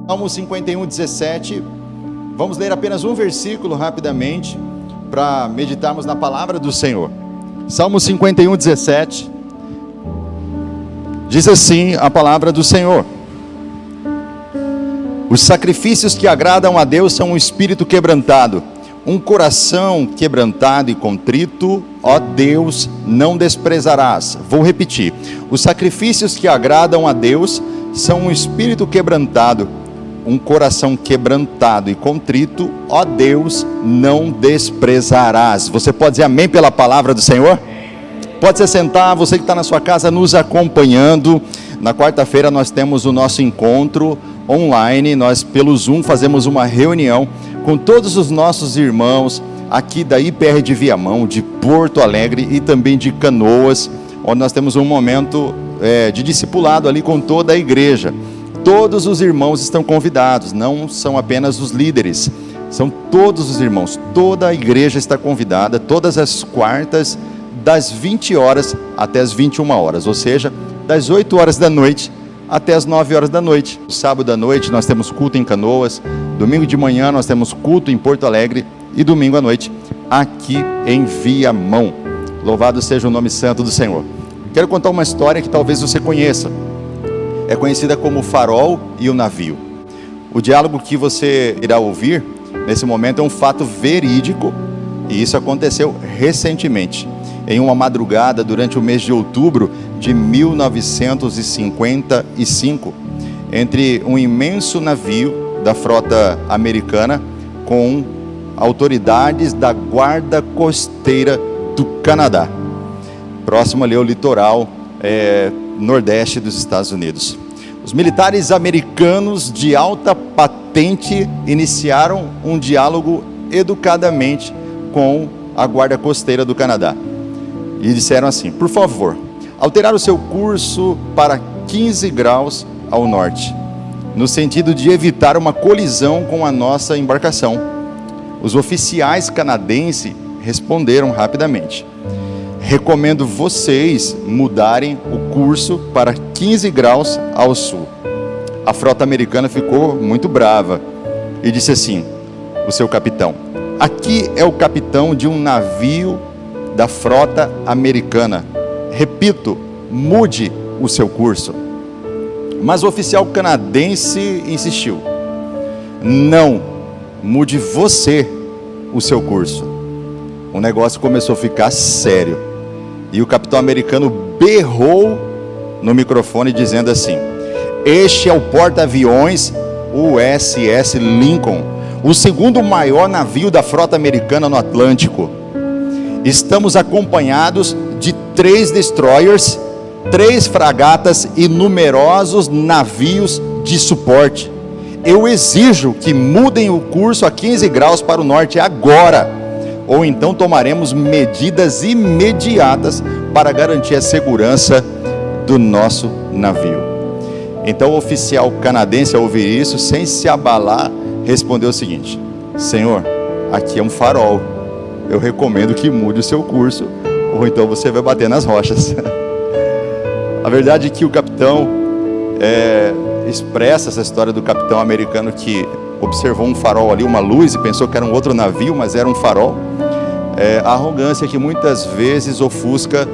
Salmo 51, 17. Vamos ler apenas um versículo rapidamente para meditarmos na palavra do Senhor. Salmo 51, 17. Diz assim a palavra do Senhor: os sacrifícios que agradam a Deus são um espírito quebrantado, um coração quebrantado e contrito, ó Deus, não desprezarás. Vou repetir: os sacrifícios que agradam a Deus são um espírito quebrantado, um coração quebrantado e contrito, ó Deus, não desprezarás. Você pode dizer amém pela palavra do Senhor? Pode se sentar, você que está na sua casa nos acompanhando. Na quarta-feira nós temos o nosso encontro online, nós pelo Zoom fazemos uma reunião com todos os nossos irmãos aqui da IPR de Viamão, de Porto Alegre e também de Canoas, onde nós temos um momento de discipulado ali com toda a igreja. Todos os irmãos estão convidados, não são apenas os líderes, são todos os irmãos, toda a igreja está convidada, todas as quartas, das 20 horas até as 21 horas, ou seja, das 8 horas da noite até as 9 horas da noite. Sábado à noite nós temos culto em Canoas, domingo de manhã nós temos culto em Porto Alegre e domingo à noite aqui em Viamão. Louvado seja o nome santo do Senhor. Quero contar uma história que talvez você conheça. É conhecida como o farol e o navio. O diálogo que você irá ouvir nesse momento é um fato verídico, e isso aconteceu recentemente, em uma madrugada durante o mês de outubro de 1955, entre um imenso navio da frota americana com autoridades da Guarda Costeira do Canadá, próximo ali ao litoral nordeste dos Estados Unidos. Os militares americanos de alta patente iniciaram um diálogo educadamente com a Guarda Costeira do Canadá e disseram assim: por favor, alterar o seu curso para 15 graus ao norte, no sentido de evitar uma colisão com a nossa embarcação. Os oficiais canadenses responderam rapidamente: recomendo vocês mudarem o curso para 15 graus ao sul. A frota americana ficou muito brava e disse assim: o seu capitão, aqui é o capitão de um navio da frota americana. Repito, mude o seu curso. Mas o oficial canadense insistiu: não, mude você o seu curso. O negócio começou a ficar sério. E o capitão americano berrou no microfone dizendo assim: este é o porta-aviões USS Lincoln, o segundo maior navio da frota americana no Atlântico. Estamos acompanhados de 3 destroyers, 3 fragatas e numerosos navios de suporte. Eu exijo que mudem o curso a 15 graus para o norte agora, ou então tomaremos medidas imediatas para garantir a segurança do nosso navio. Então o oficial canadense, ao ouvir isso, sem se abalar, respondeu o seguinte: senhor, aqui é um farol, eu recomendo que mude o seu curso, ou então você vai bater nas rochas. A verdade é que o capitão expressa essa história do capitão americano que observou um farol ali, uma luz, e pensou que era um outro navio, mas era um farol. A arrogância que muitas vezes ofusca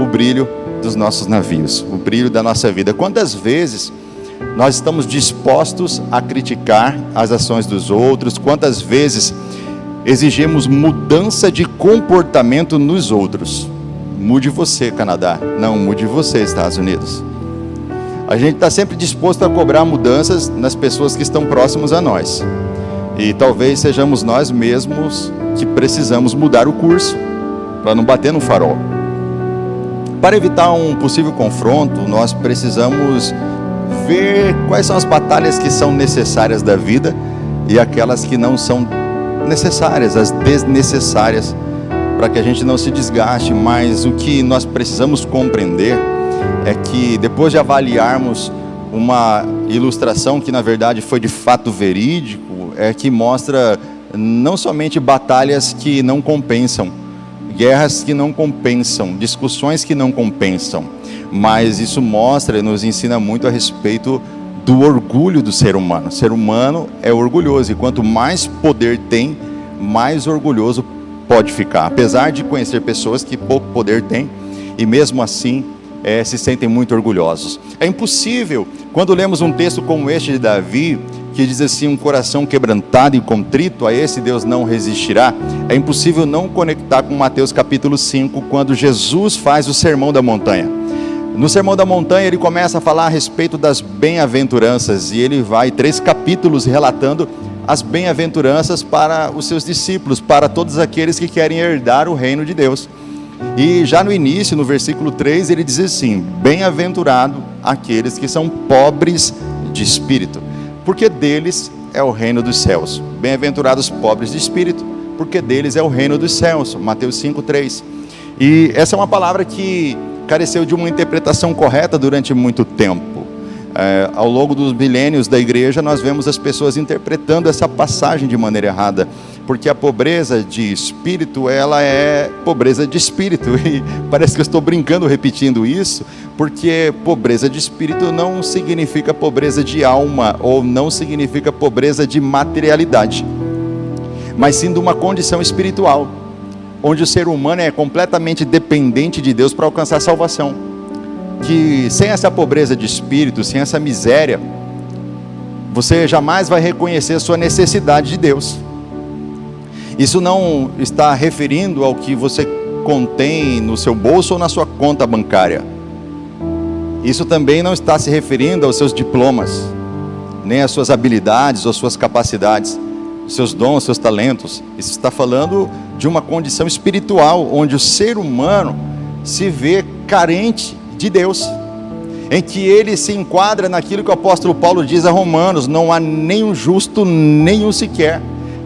o brilho dos nossos navios, o brilho da nossa vida. Quantas vezes nós estamos dispostos a criticar as ações dos outros? Quantas vezes exigimos mudança de comportamento nos outros? Mude você, Canadá, não mude você, Estados Unidos. A gente está sempre disposto a cobrar mudanças nas pessoas que estão próximas a nós, e talvez sejamos nós mesmos que precisamos mudar o curso para não bater no farol. Para evitar um possível confronto, nós precisamos ver quais são as batalhas que são necessárias da vida e aquelas que não são necessárias, as desnecessárias, para que a gente não se desgaste. Mas o que nós precisamos compreender é que, depois de avaliarmos uma ilustração que na verdade foi de fato verídico, que mostra não somente batalhas que não compensam, guerras que não compensam, discussões que não compensam, mas isso mostra e nos ensina muito a respeito do orgulho do ser humano. O ser humano é orgulhoso, e quanto mais poder tem, mais orgulhoso pode ficar. Apesar de conhecer pessoas que pouco poder têm, e mesmo assim se sentem muito orgulhosos. É impossível, quando lemos um texto como este de Davi, que diz assim: um coração quebrantado e contrito, a esse Deus não resistirá. É impossível não conectar com Mateus capítulo 5, quando Jesus faz o Sermão da Montanha. No Sermão da Montanha ele começa a falar a respeito das bem-aventuranças, e ele vai 3 capítulos relatando as bem-aventuranças para os seus discípulos, para todos aqueles que querem herdar o reino de Deus. E já no início, no versículo 3, ele diz assim: bem-aventurado aqueles que são pobres de espírito, porque deles é o reino dos céus. Bem-aventurados pobres de espírito, porque deles é o reino dos céus. Mateus 5:3. E essa é uma palavra que careceu de uma interpretação correta durante muito tempo. Ao longo dos milênios da igreja, nós vemos as pessoas interpretando essa passagem de maneira errada, porque a pobreza de espírito, ela é pobreza de espírito, e parece que eu estou brincando repetindo isso, porque pobreza de espírito não significa pobreza de alma, ou não significa pobreza de materialidade, mas sim de uma condição espiritual, onde o ser humano é completamente dependente de Deus para alcançar a salvação. Que sem essa pobreza de espírito, sem essa miséria, você jamais vai reconhecer a sua necessidade de Deus. Isso não está referindo ao que você contém no seu bolso ou na sua conta bancária. Isso também não está se referindo aos seus diplomas, nem às suas habilidades ou suas capacidades, seus dons, seus talentos. Isso está falando de uma condição espiritual, onde o ser humano se vê carente de Deus, em que ele se enquadra naquilo que o apóstolo Paulo diz a Romanos: não há nenhum justo, nenhum sequer,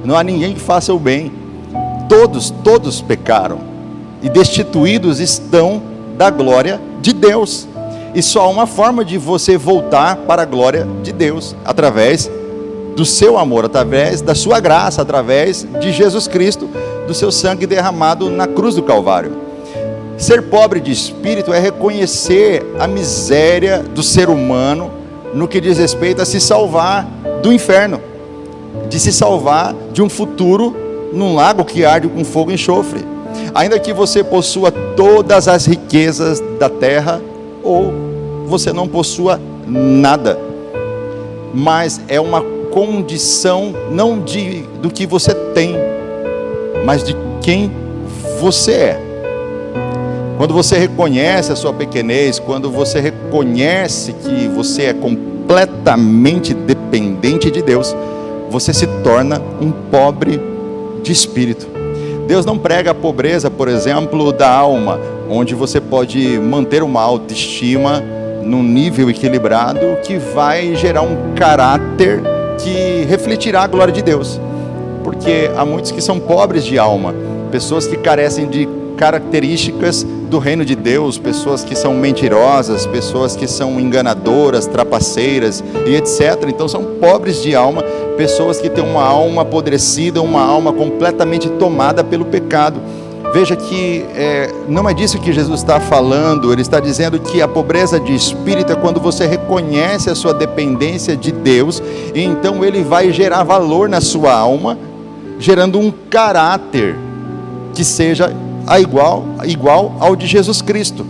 não há ninguém que faça o bem, todos pecaram, e destituídos estão da glória de Deus. E só há uma forma de você voltar para a glória de Deus: através do seu amor, através da sua graça, através de Jesus Cristo, do seu sangue derramado na cruz do Calvário. Ser pobre de espírito é reconhecer a miséria do ser humano no que diz respeito a se salvar do inferno, de se salvar de um futuro num lago que arde com fogo e enxofre. Ainda que você possua todas as riquezas da terra, ou você não possua nada, mas é uma condição não do que você tem, mas de quem você é. Quando você reconhece a sua pequenez, quando você reconhece que você é completamente dependente de Deus, você se torna um pobre de espírito. Deus não prega a pobreza, por exemplo, da alma, onde você pode manter uma autoestima num nível equilibrado que vai gerar um caráter que refletirá a glória de Deus. Porque há muitos que são pobres de alma, pessoas que carecem de características do reino de Deus, pessoas que são mentirosas, pessoas que são enganadoras, trapaceiras e etc. Então são pobres de alma, pessoas que têm uma alma apodrecida, uma alma completamente tomada pelo pecado. Veja que não é disso que Jesus está falando. Ele está dizendo que a pobreza de espírito é quando você reconhece a sua dependência de Deus, e então Ele vai gerar valor na sua alma, gerando um caráter que seja igual ao de Jesus Cristo.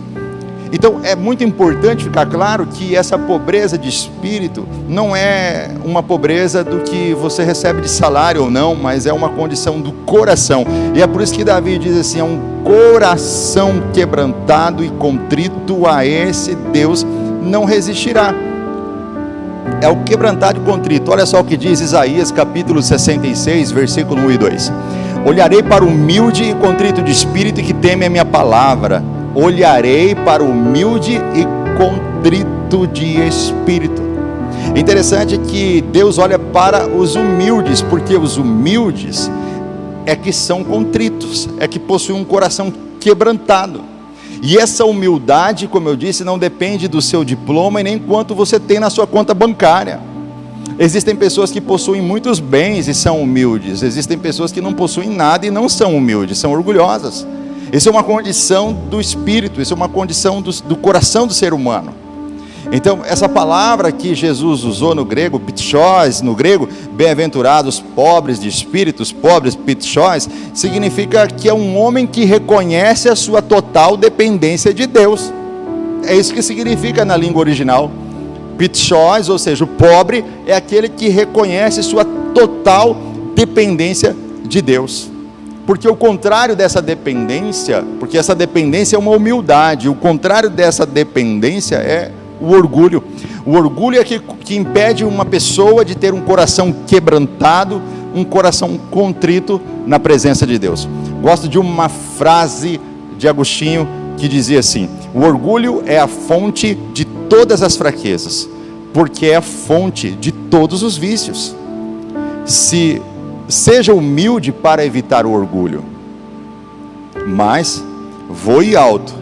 Então é muito importante ficar claro que essa pobreza de espírito não é uma pobreza do que você recebe de salário ou não, mas é uma condição do coração. E é por isso que Davi diz assim: é um coração quebrantado e contrito, a esse Deus não resistirá. É o quebrantado e contrito. Olha só o que diz Isaías capítulo 66, versículo 1 e 2. Olharei para o humilde e contrito de espírito, e que teme a minha palavra. Olharei para o humilde e contrito de espírito. Interessante que Deus olha para os humildes, porque os humildes é que são contritos, é que possuem um coração quebrantado. E essa humildade, como eu disse, não depende do seu diploma e nem quanto você tem na sua conta bancária. Existem pessoas que possuem muitos bens e são humildes. Existem pessoas que não possuem nada e não são humildes, são orgulhosas. Isso é uma condição do espírito, isso é uma condição do coração do ser humano. Então, essa palavra que Jesus usou no grego, pitchós, no grego, bem-aventurados pobres de espíritos, pobres, pitchós, significa que é um homem que reconhece a sua total dependência de Deus. É isso que significa na língua original. Pitchós, ou seja, o pobre, é aquele que reconhece sua total dependência de Deus. Porque o contrário dessa dependência, porque essa dependência é uma humildade, o contrário dessa dependência é o orgulho. O orgulho é que impede uma pessoa de ter um coração quebrantado, um coração contrito na presença de Deus. Gosto de uma frase de Agostinho que dizia assim: o orgulho é a fonte de todas as fraquezas, porque é a fonte de todos os vícios. Seja humilde para evitar o orgulho, mas voe alto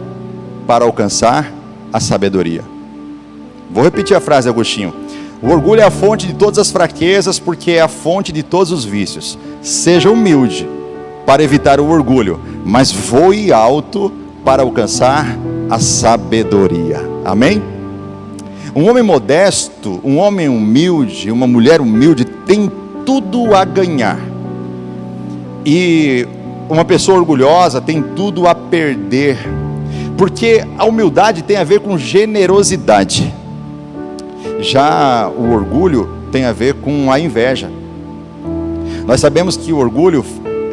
para alcançar a sabedoria. Vou repetir a frase de Agostinho: o orgulho é a fonte de todas as fraquezas, porque é a fonte de todos os vícios. Seja humilde para evitar o orgulho, mas voe alto para alcançar a sabedoria. Amém? Um homem modesto, um homem humilde, uma mulher humilde tem tudo a ganhar. E uma pessoa orgulhosa tem tudo a perder. Porque a humildade tem a ver com generosidade. Já o orgulho tem a ver com a inveja. Nós sabemos que o orgulho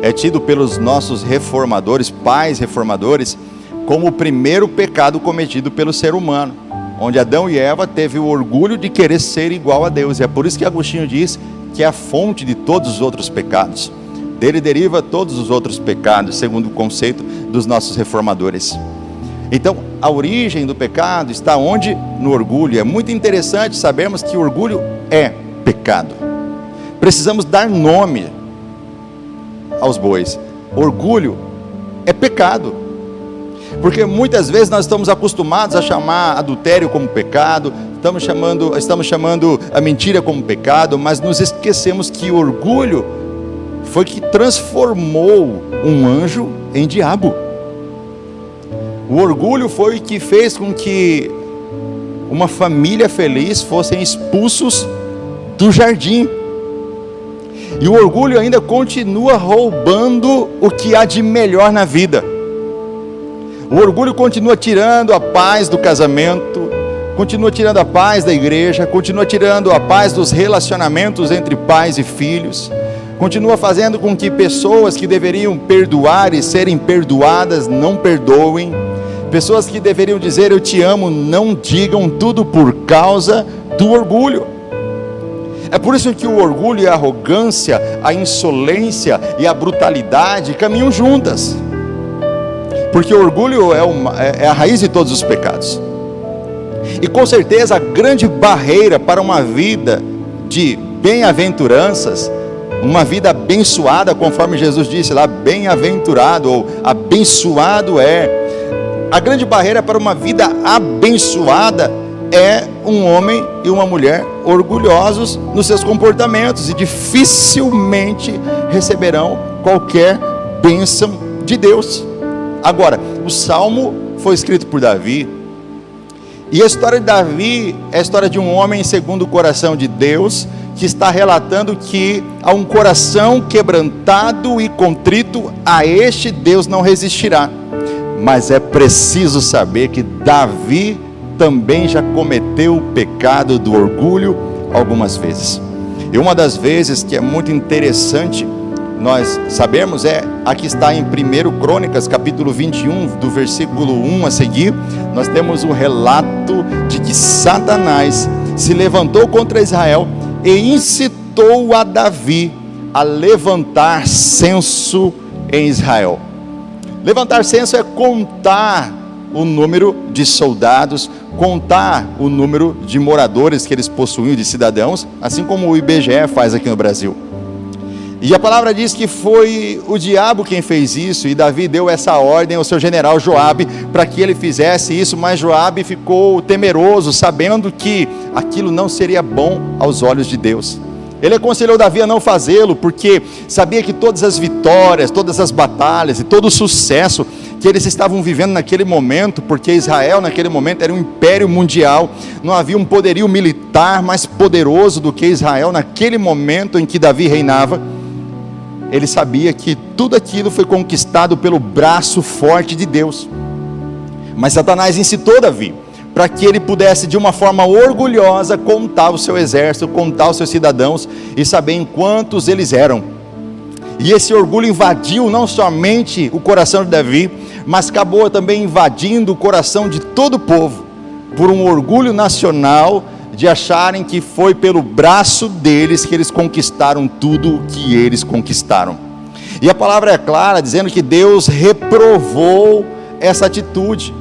é tido pelos nossos reformadores, pais reformadores, como o primeiro pecado cometido pelo ser humano, onde Adão e Eva teve o orgulho de querer ser igual a Deus. E é por isso que Agostinho diz que é a fonte de todos os outros pecados. Dele deriva todos os outros pecados, segundo o conceito dos nossos reformadores. Então, a origem do pecado está onde? No orgulho. É muito interessante sabermos que o orgulho é pecado. Precisamos dar nome aos bois. Orgulho é pecado. Porque muitas vezes nós estamos acostumados a chamar adultério como pecado, estamos chamando a mentira como pecado, mas nos esquecemos que o orgulho foi que transformou um anjo em diabo. O orgulho foi o que fez com que uma família feliz fossem expulsos do jardim. E o orgulho ainda continua roubando o que há de melhor na vida. O orgulho continua tirando a paz do casamento, continua tirando a paz da igreja, continua tirando a paz dos relacionamentos entre pais e filhos, continua fazendo com que pessoas que deveriam perdoar e serem perdoadas não perdoem, pessoas que deveriam dizer eu te amo não digam, tudo por causa do orgulho. É por isso que o orgulho e a arrogância, a insolência e a brutalidade caminham juntas. Porque o orgulho é a raiz de todos os pecados. E com certeza a grande barreira para uma vida de bem-aventuranças, uma vida abençoada, conforme Jesus disse lá, bem-aventurado ou abençoado a grande barreira para uma vida abençoada é um homem e uma mulher orgulhosos nos seus comportamentos e dificilmente receberão qualquer bênção de Deus. Agora, o Salmo foi escrito por Davi, e a história de Davi é a história de um homem segundo o coração de Deus, que está relatando que a um coração quebrantado e contrito, a este Deus não resistirá. Mas é preciso saber que Davi também já cometeu o pecado do orgulho algumas vezes. E uma das vezes que é muito interessante nós sabemos aqui está em 1 Crônicas, capítulo 21, do versículo 1 a seguir, nós temos um relato de que Satanás se levantou contra Israel e incitou a Davi a levantar censo em Israel. Levantar censo é contar o número de soldados, contar o número de moradores que eles possuíam, de cidadãos, assim como o IBGE faz aqui no Brasil. E a palavra diz que foi o diabo quem fez isso, e Davi deu essa ordem ao seu general Joabe, para que ele fizesse isso, mas Joabe ficou temeroso, sabendo que aquilo não seria bom aos olhos de Deus. Ele aconselhou Davi a não fazê-lo, porque sabia que todas as vitórias, todas as batalhas e todo o sucesso que eles estavam vivendo naquele momento, porque Israel naquele momento era um império mundial, não havia um poderio militar mais poderoso do que Israel naquele momento em que Davi reinava. Ele sabia que tudo aquilo foi conquistado pelo braço forte de Deus, mas Satanás incitou Davi, para que ele pudesse de uma forma orgulhosa contar o seu exército, contar os seus cidadãos, e saber em quantos eles eram. E esse orgulho invadiu não somente o coração de Davi, mas acabou também invadindo o coração de todo o povo, por um orgulho nacional, de acharem que foi pelo braço deles que eles conquistaram tudo o que eles conquistaram. E a palavra é clara, dizendo que Deus reprovou essa atitude.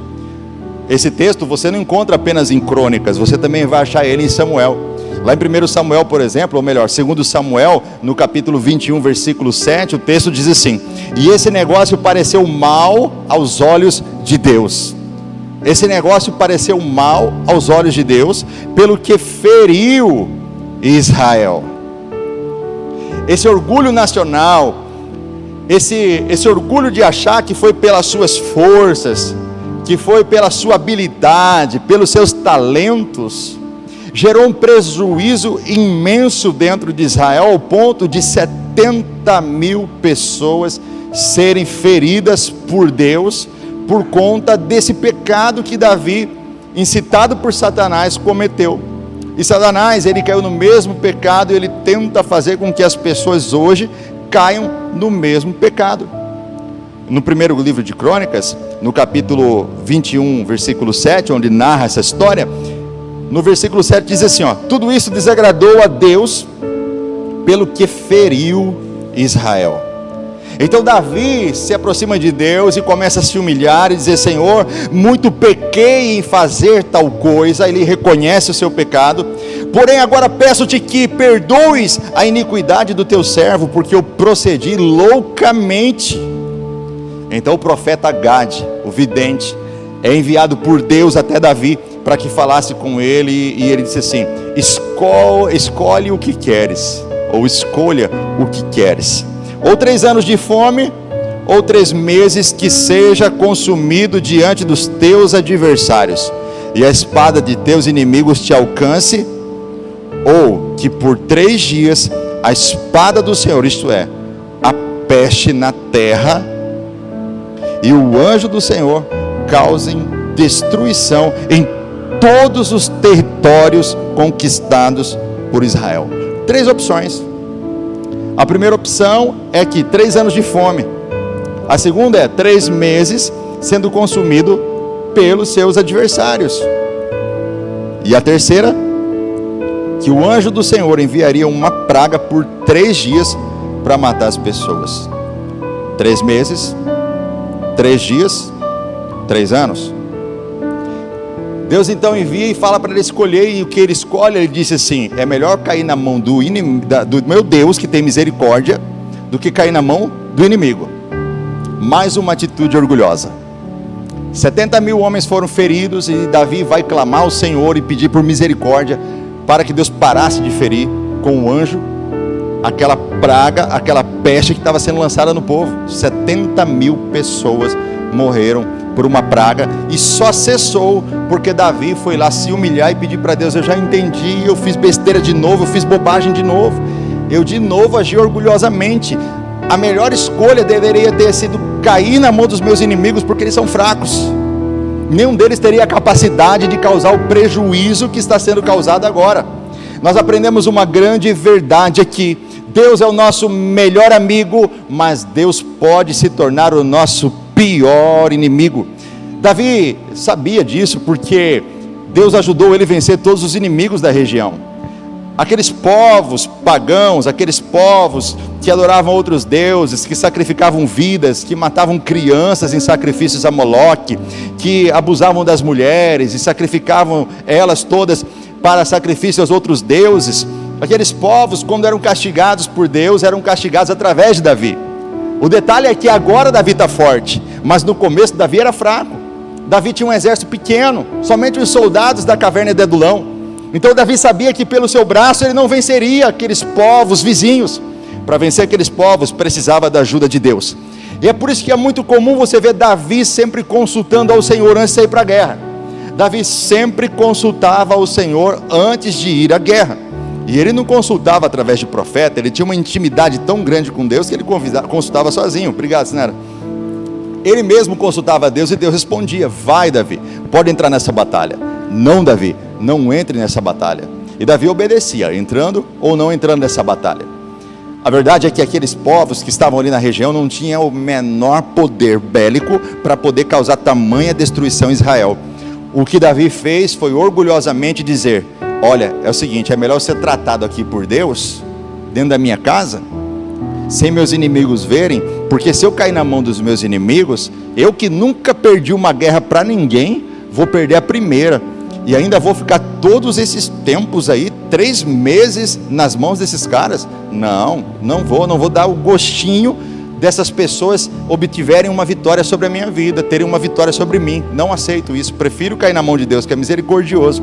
Esse texto você não encontra apenas em Crônicas, você também vai achar ele em Samuel. Lá em 1 Samuel, por exemplo, ou melhor, 2 Samuel, no capítulo 21, versículo 7, o texto diz assim: e esse negócio pareceu mal aos olhos de Deus. Esse negócio pareceu mal aos olhos de Deus, pelo que feriu Israel. Esse orgulho nacional, esse orgulho de achar que foi pelas suas forças, que foi pela sua habilidade, pelos seus talentos, gerou um prejuízo imenso dentro de Israel, ao ponto de 70 mil pessoas serem feridas por Deus, por conta desse pecado que Davi, incitado por Satanás, cometeu. E Satanás, ele caiu no mesmo pecado, e ele tenta fazer com que as pessoas hoje caiam no mesmo pecado. No primeiro livro de Crônicas, no capítulo 21, versículo 7, onde narra essa história, no versículo 7 diz assim, tudo isso desagradou a Deus, pelo que feriu Israel. Então Davi se aproxima de Deus e começa a se humilhar e dizer: Senhor, muito pequei em fazer tal coisa. Ele reconhece o seu pecado, porém agora peço-te que perdoes a iniquidade do teu servo, porque eu procedi loucamente. Então o profeta Gade, o vidente, é enviado por Deus até Davi, para que falasse com ele, e ele disse assim: escolhe o que queres, ou escolha o que queres, ou 3 anos de fome, ou 3 meses que seja consumido diante dos teus adversários, e a espada de teus inimigos te alcance, ou que por 3 dias a espada do Senhor, isto é, a peste na terra, e o anjo do Senhor causem destruição em todos os territórios conquistados por Israel. 3 opções. A primeira opção é que 3 anos de fome. A segunda é 3 meses sendo consumido pelos seus adversários. E a terceira, que o anjo do Senhor enviaria uma praga por 3 dias para matar as pessoas. 3 meses, 3 dias, 3 anos. Deus então envia e fala para ele escolher, e o que ele escolhe, ele disse assim: é melhor cair na mão do meu Deus, que tem misericórdia, do que cair na mão do inimigo. Mais uma atitude orgulhosa. 70 mil homens foram feridos, e Davi vai clamar ao Senhor e pedir por misericórdia, para que Deus parasse de ferir com o anjo aquela praga, aquela peste que estava sendo lançada no povo. 70 mil pessoas morreram por uma praga, e só cessou porque Davi foi lá se humilhar e pedir para Deus: eu já entendi, eu fiz besteira de novo, eu fiz bobagem de novo, eu de novo agi orgulhosamente. A melhor escolha deveria ter sido cair na mão dos meus inimigos, porque eles são fracos. Nenhum deles teria a capacidade de causar o prejuízo que está sendo causado agora. Nós aprendemos uma grande verdade aqui: Deus é o nosso melhor amigo, mas Deus pode se tornar o nosso pior inimigo. Davi sabia disso, porque Deus ajudou ele a vencer todos os inimigos da região. Aqueles povos pagãos, aqueles povos que adoravam outros deuses, que sacrificavam vidas, que matavam crianças em sacrifícios a Moloque, que abusavam das mulheres e sacrificavam elas todas para sacrifício aos outros deuses. Aqueles povos, quando eram castigados por Deus, eram castigados através de Davi. O detalhe é que agora Davi está forte, mas no começo Davi era fraco. Davi tinha um exército pequeno, somente os soldados da caverna de Adulão. Então Davi sabia que pelo seu braço ele não venceria aqueles povos vizinhos. Para vencer aqueles povos precisava da ajuda de Deus. E é por isso que é muito comum você ver Davi sempre consultando ao Senhor antes de sair para a guerra. Davi sempre consultava ao Senhor antes de ir à guerra. E ele não consultava através de profeta, ele tinha uma intimidade tão grande com Deus que ele consultava sozinho. Obrigado, Sinara. Ele mesmo consultava a Deus e Deus respondia: vai, Davi, pode entrar nessa batalha. Não, Davi, não entre nessa batalha. E Davi obedecia, entrando ou não entrando nessa batalha. A verdade é que aqueles povos que estavam ali na região não tinham o menor poder bélico para poder causar tamanha destruição em Israel. O que Davi fez foi orgulhosamente dizer: olha, é o seguinte, é melhor ser tratado aqui por Deus, dentro da minha casa, sem meus inimigos verem, porque se eu cair na mão dos meus inimigos, eu que nunca perdi uma guerra para ninguém, vou perder a primeira, e ainda vou ficar todos esses tempos aí, 3 meses nas mãos desses caras. Não vou dar o gostinho dessas pessoas obtiverem uma vitória sobre a minha vida, terem uma vitória sobre mim. Não aceito isso, prefiro cair na mão de Deus, que é misericordioso.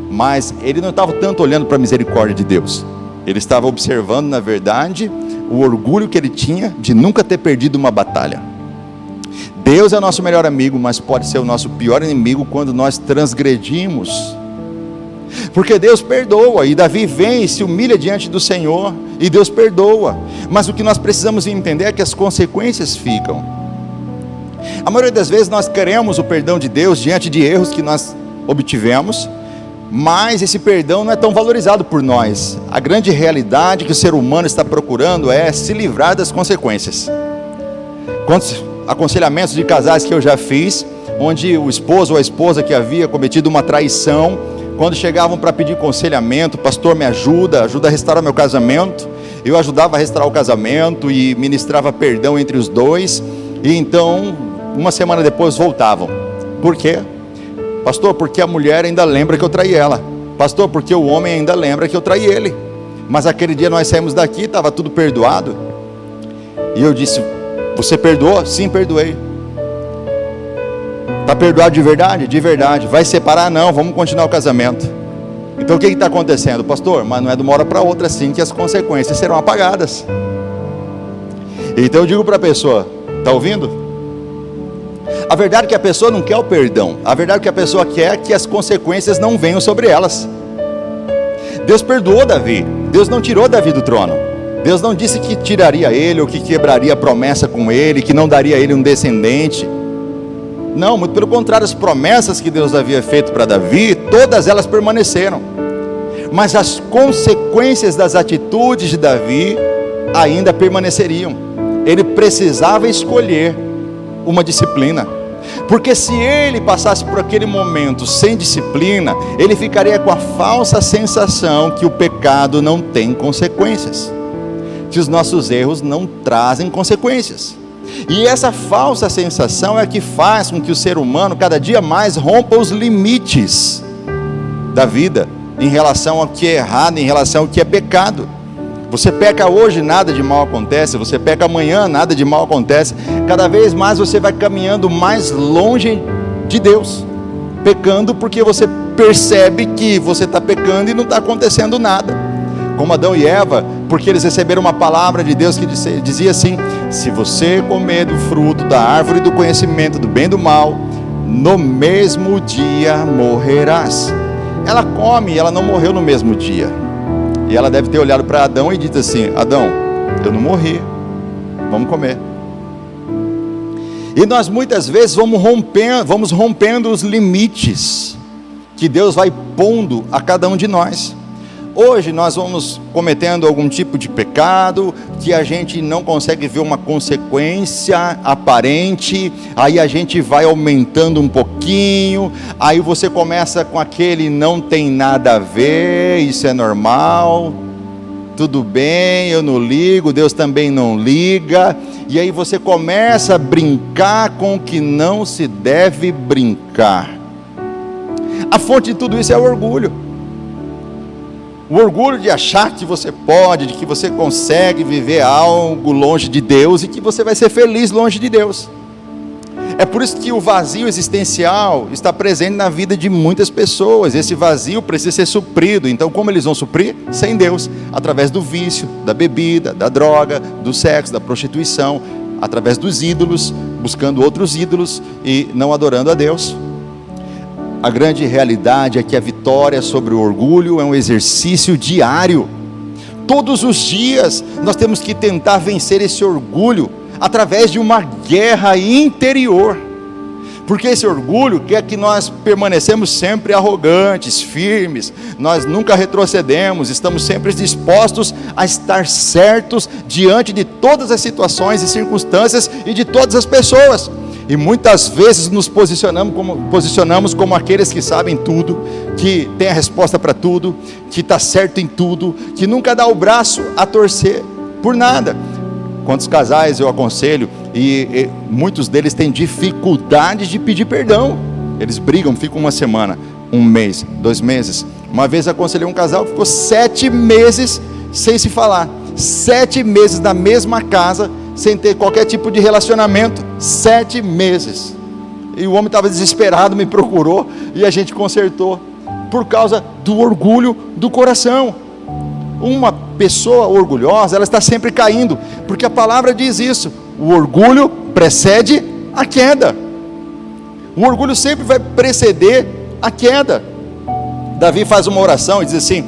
Mas ele não estava tanto olhando para a misericórdia de Deus, ele estava observando, na verdade, o orgulho que ele tinha de nunca ter perdido uma batalha. Deus é o nosso melhor amigo, mas pode ser o nosso pior inimigo quando nós transgredimos. Porque Deus perdoa, e Davi vem e se humilha diante do Senhor, e Deus perdoa. Mas o que nós precisamos entender é que as consequências ficam. A maioria das vezes nós queremos o perdão de Deus diante de erros que nós obtivemos, mas esse perdão não é tão valorizado por nós. A grande realidade que o ser humano está procurando é se livrar das consequências. Quantos aconselhamentos de casais que eu já fiz, onde o esposo ou a esposa que havia cometido uma traição, quando chegavam para pedir aconselhamento: pastor, me ajuda a restaurar meu casamento, eu ajudava a restaurar o casamento e ministrava perdão entre os dois, e então, uma semana depois voltavam. Por quê? Pastor, porque a mulher ainda lembra que eu traí ela. Pastor, porque o homem ainda lembra que eu traí ele. Mas aquele dia nós saímos daqui, estava tudo perdoado. E eu disse: você perdoou? Sim, perdoei. Está perdoado de verdade? De verdade. Vai separar? Não, vamos continuar o casamento. Então o que está acontecendo? Pastor, mas não é de uma hora para outra assim que as consequências serão apagadas. Então eu digo para a pessoa: está ouvindo? A verdade é que a pessoa não quer o perdão. A verdade é que a pessoa quer que as consequências não venham sobre elas. Deus perdoou Davi. Deus não tirou Davi do trono. Deus não disse que tiraria ele, ou que quebraria a promessa com ele, que não daria a ele um descendente. Não, muito pelo contrário, as promessas que Deus havia feito para Davi, todas elas permaneceram. Mas as consequências das atitudes de Davi ainda permaneceriam. Ele precisava escolher uma disciplina. Porque se ele passasse por aquele momento sem disciplina, ele ficaria com a falsa sensação que o pecado não tem consequências, que os nossos erros não trazem consequências. E essa falsa sensação é que faz com que o ser humano cada dia mais rompa os limites da vida em relação ao que é errado, em relação ao que é pecado. Você peca hoje, nada de mal acontece. Você peca amanhã, nada de mal acontece. Cada vez mais você vai caminhando mais longe de Deus, pecando porque você percebe que você está pecando e não está acontecendo nada. Como Adão e Eva, porque eles receberam uma palavra de Deus que dizia assim: se você comer do fruto da árvore do conhecimento do bem e do mal, no mesmo dia morrerás. Ela come e ela não morreu no mesmo dia. E ela deve ter olhado para Adão e dito assim: Adão, eu não morri, vamos comer. E nós muitas vezes vamos rompendo os limites que Deus vai pondo a cada um de nós. Hoje nós vamos cometendo algum tipo de pecado que a gente não consegue ver uma consequência aparente, aí a gente vai aumentando um pouquinho, aí você começa com aquele não tem nada a ver, isso é normal, tudo bem, eu não ligo, Deus também não liga, e aí você começa a brincar com o que não se deve brincar. A fonte de tudo isso é o orgulho. O orgulho de achar que você pode, de que você consegue viver algo longe de Deus e que você vai ser feliz longe de Deus. É por isso que o vazio existencial está presente na vida de muitas pessoas. Esse vazio precisa ser suprido. Então, como eles vão suprir? Sem Deus, através do vício, da bebida, da droga, do sexo, da prostituição. através dos ídolos, buscando outros ídolos e não adorando a Deus. A grande realidade é que a vitória sobre o orgulho é um exercício diário. Todos os dias nós temos que tentar vencer esse orgulho através de uma guerra interior. Porque esse orgulho quer que nós permanecemos sempre arrogantes, firmes, nós nunca retrocedemos, estamos sempre dispostos a estar certos diante de todas as situações e circunstâncias e de todas as pessoas. E muitas vezes nos posicionamos como aqueles que sabem tudo, que tem a resposta para tudo, que está certo em tudo, que nunca dá o braço a torcer por nada. Quantos casais eu aconselho e muitos deles têm dificuldade de pedir perdão. Eles brigam, ficam uma semana, um mês, 2 meses. Uma vez aconselhei um casal que ficou 7 meses sem se falar, 7 meses na mesma casa, sem ter qualquer tipo de relacionamento, 7 meses. E o homem estava desesperado, me procurou e a gente consertou, por causa do orgulho do coração. Uma pessoa orgulhosa, ela está sempre caindo, porque a palavra diz isso: o orgulho precede a queda. O orgulho sempre vai preceder a queda. Davi faz uma oração e diz assim: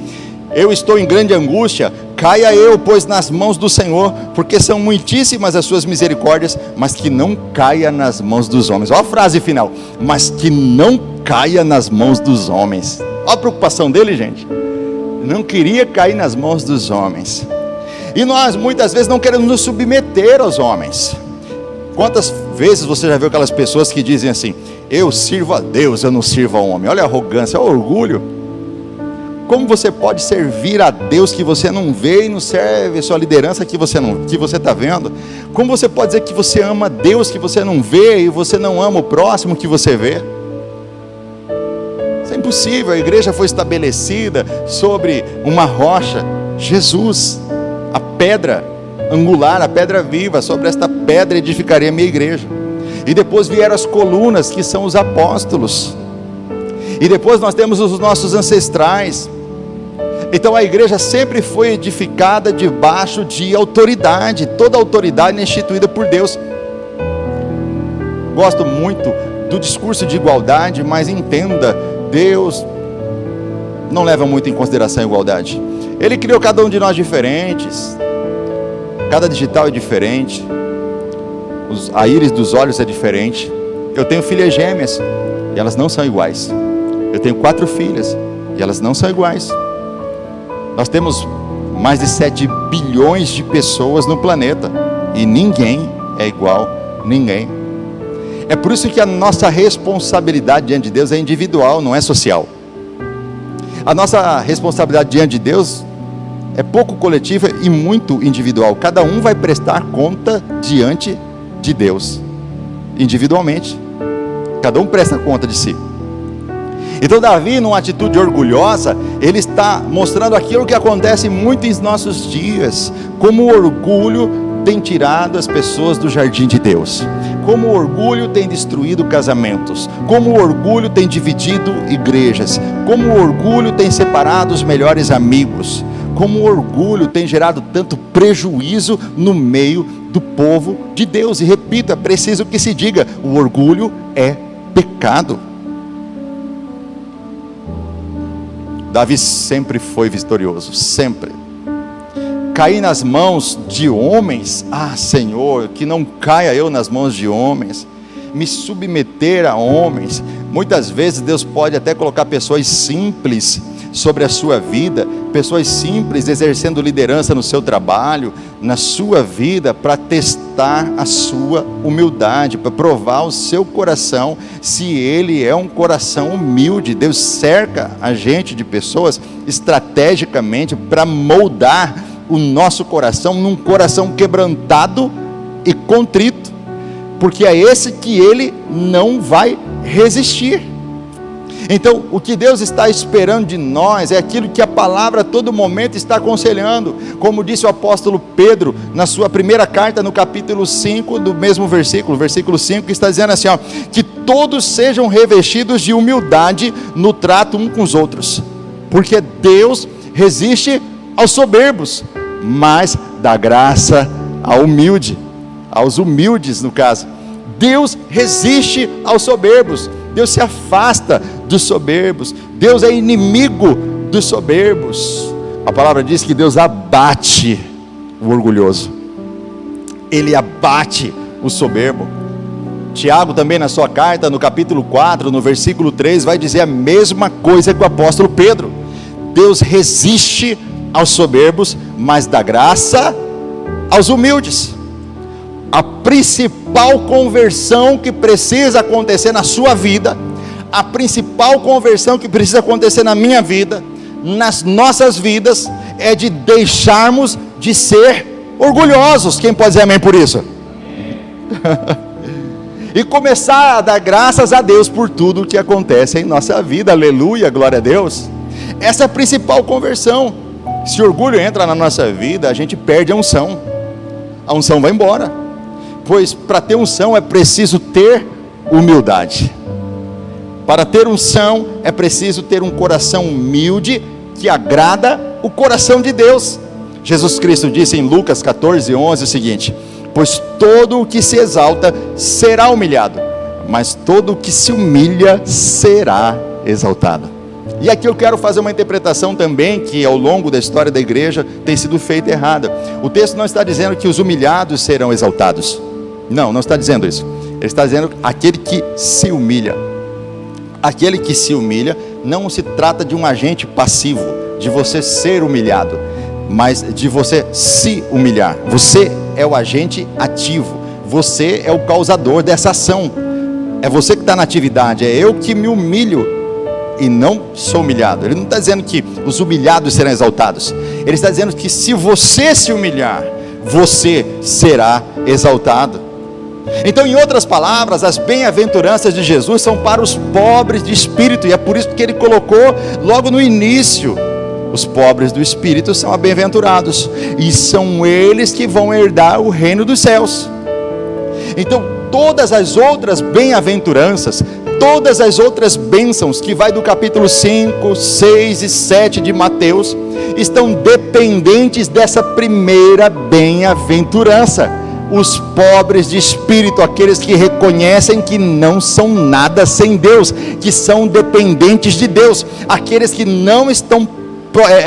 eu estou em grande angústia, caia eu, pois, nas mãos do Senhor, porque são muitíssimas as suas misericórdias, mas que não caia nas mãos dos homens. Olha a frase final: mas que não caia nas mãos dos homens. Olha a preocupação dele, gente. Não queria cair nas mãos dos homens. E nós muitas vezes não queremos nos submeter aos homens. Quantas vezes você já viu aquelas pessoas que dizem assim: eu sirvo a Deus, eu não sirvo ao homem? Olha a arrogância, olha o orgulho. Como você pode servir a Deus que você não vê e não serve a sua liderança que você está vendo? Como você pode dizer que você ama Deus que você não vê e você não ama o próximo que você vê? Isso é impossível. A igreja foi estabelecida sobre uma rocha, Jesus, a pedra angular, a pedra viva. Sobre esta pedra edificarei a minha igreja. E depois vieram as colunas, que são os apóstolos. E depois nós temos os nossos ancestrais. Então a igreja sempre foi edificada debaixo de autoridade. Toda autoridade é instituída por Deus. Gosto muito do discurso de igualdade, mas entenda, Deus não leva muito em consideração a igualdade. Ele criou cada um de nós diferentes. Cada digital é diferente. A íris dos olhos é diferente. Eu tenho filhas gêmeas e elas não são iguais. Eu tenho 4 filhas e elas não são iguais. Nós temos mais de 7 bilhões de pessoas no planeta e ninguém é igual, ninguém. É por isso que a nossa responsabilidade diante de Deus é individual, não é social. A nossa responsabilidade diante de Deus é pouco coletiva e muito individual. Cada um vai prestar conta diante de Deus, individualmente. Cada um presta conta de si. Então Davi, numa atitude orgulhosa, ele está mostrando aquilo que acontece muito em nossos dias, como o orgulho tem tirado as pessoas do jardim de Deus, como o orgulho tem destruído casamentos, como o orgulho tem dividido igrejas, como o orgulho tem separado os melhores amigos, como o orgulho tem gerado tanto prejuízo no meio do povo de Deus. E repito, é preciso que se diga: o orgulho é pecado. Davi sempre foi vitorioso, sempre. Cair nas mãos de homens, Senhor, que não caia eu nas mãos de homens. Me submeter a homens. Muitas vezes Deus pode até colocar pessoas simples sobre a sua vida, pessoas simples exercendo liderança no seu trabalho, na sua vida, para testar a sua humildade, para provar o seu coração, se ele é um coração humilde. Deus cerca a gente de pessoas estrategicamente para moldar o nosso coração num coração quebrantado e contrito, porque é esse que ele não vai resistir. Então, o que Deus está esperando de nós é aquilo que a palavra a todo momento está aconselhando, como disse o apóstolo Pedro, na sua primeira carta, no capítulo 5, do mesmo versículo 5, que está dizendo assim, que todos sejam revestidos de humildade no trato uns com os outros, porque Deus resiste aos soberbos, mas dá graça ao humilde. aos humildes, no caso. Deus resiste aos soberbos, Deus se afasta dos soberbos, Deus é inimigo dos soberbos. A palavra diz que Deus abate o orgulhoso, Ele abate o soberbo. Tiago também, na sua carta, no capítulo 4, no versículo 3, vai dizer a mesma coisa que o apóstolo Pedro: Deus resiste aos soberbos, mas dá graça aos humildes. A principal conversão que precisa acontecer na sua vida, a principal conversão que precisa acontecer na minha vida, nas nossas vidas, é de deixarmos de ser orgulhosos. Quem pode dizer amém por isso? E começar a dar graças a Deus por tudo o que acontece em nossa vida. Aleluia, glória a Deus. Essa é a principal conversão. Se o orgulho entra na nossa vida, a gente perde a unção vai embora, pois para ter unção é preciso ter humildade. Para ter unção é preciso ter um coração humilde, que agrada o coração de Deus. Jesus Cristo disse em Lucas 14:11 o seguinte: pois todo o que se exalta será humilhado, mas todo o que se humilha será exaltado. E aqui eu quero fazer uma interpretação também, que ao longo da história da igreja tem sido feita errada. O texto não está dizendo que os humilhados serão exaltados, não está dizendo isso. Ele está dizendo aquele que se humilha. Aquele que se humilha não se trata de um agente passivo, de você ser humilhado, mas de você se humilhar. Você é o agente ativo, você é o causador dessa ação, é você que está na atividade. É eu que me humilho e não sou humilhado. Ele não está dizendo que os humilhados serão exaltados, ele está dizendo que se você se humilhar, você será exaltado. Então, em outras palavras, as bem-aventuranças de Jesus são para os pobres de espírito, e é por isso que ele colocou logo no início: os pobres do espírito são bem-aventurados, e são eles que vão herdar o reino dos céus. Então, todas as outras bem-aventuranças, todas as outras bênçãos, que vai do capítulo 5, 6 e 7 de Mateus, estão dependentes dessa primeira bem-aventurança. Os pobres de espírito, aqueles que reconhecem que não são nada sem Deus, que são dependentes de Deus, aqueles que não estão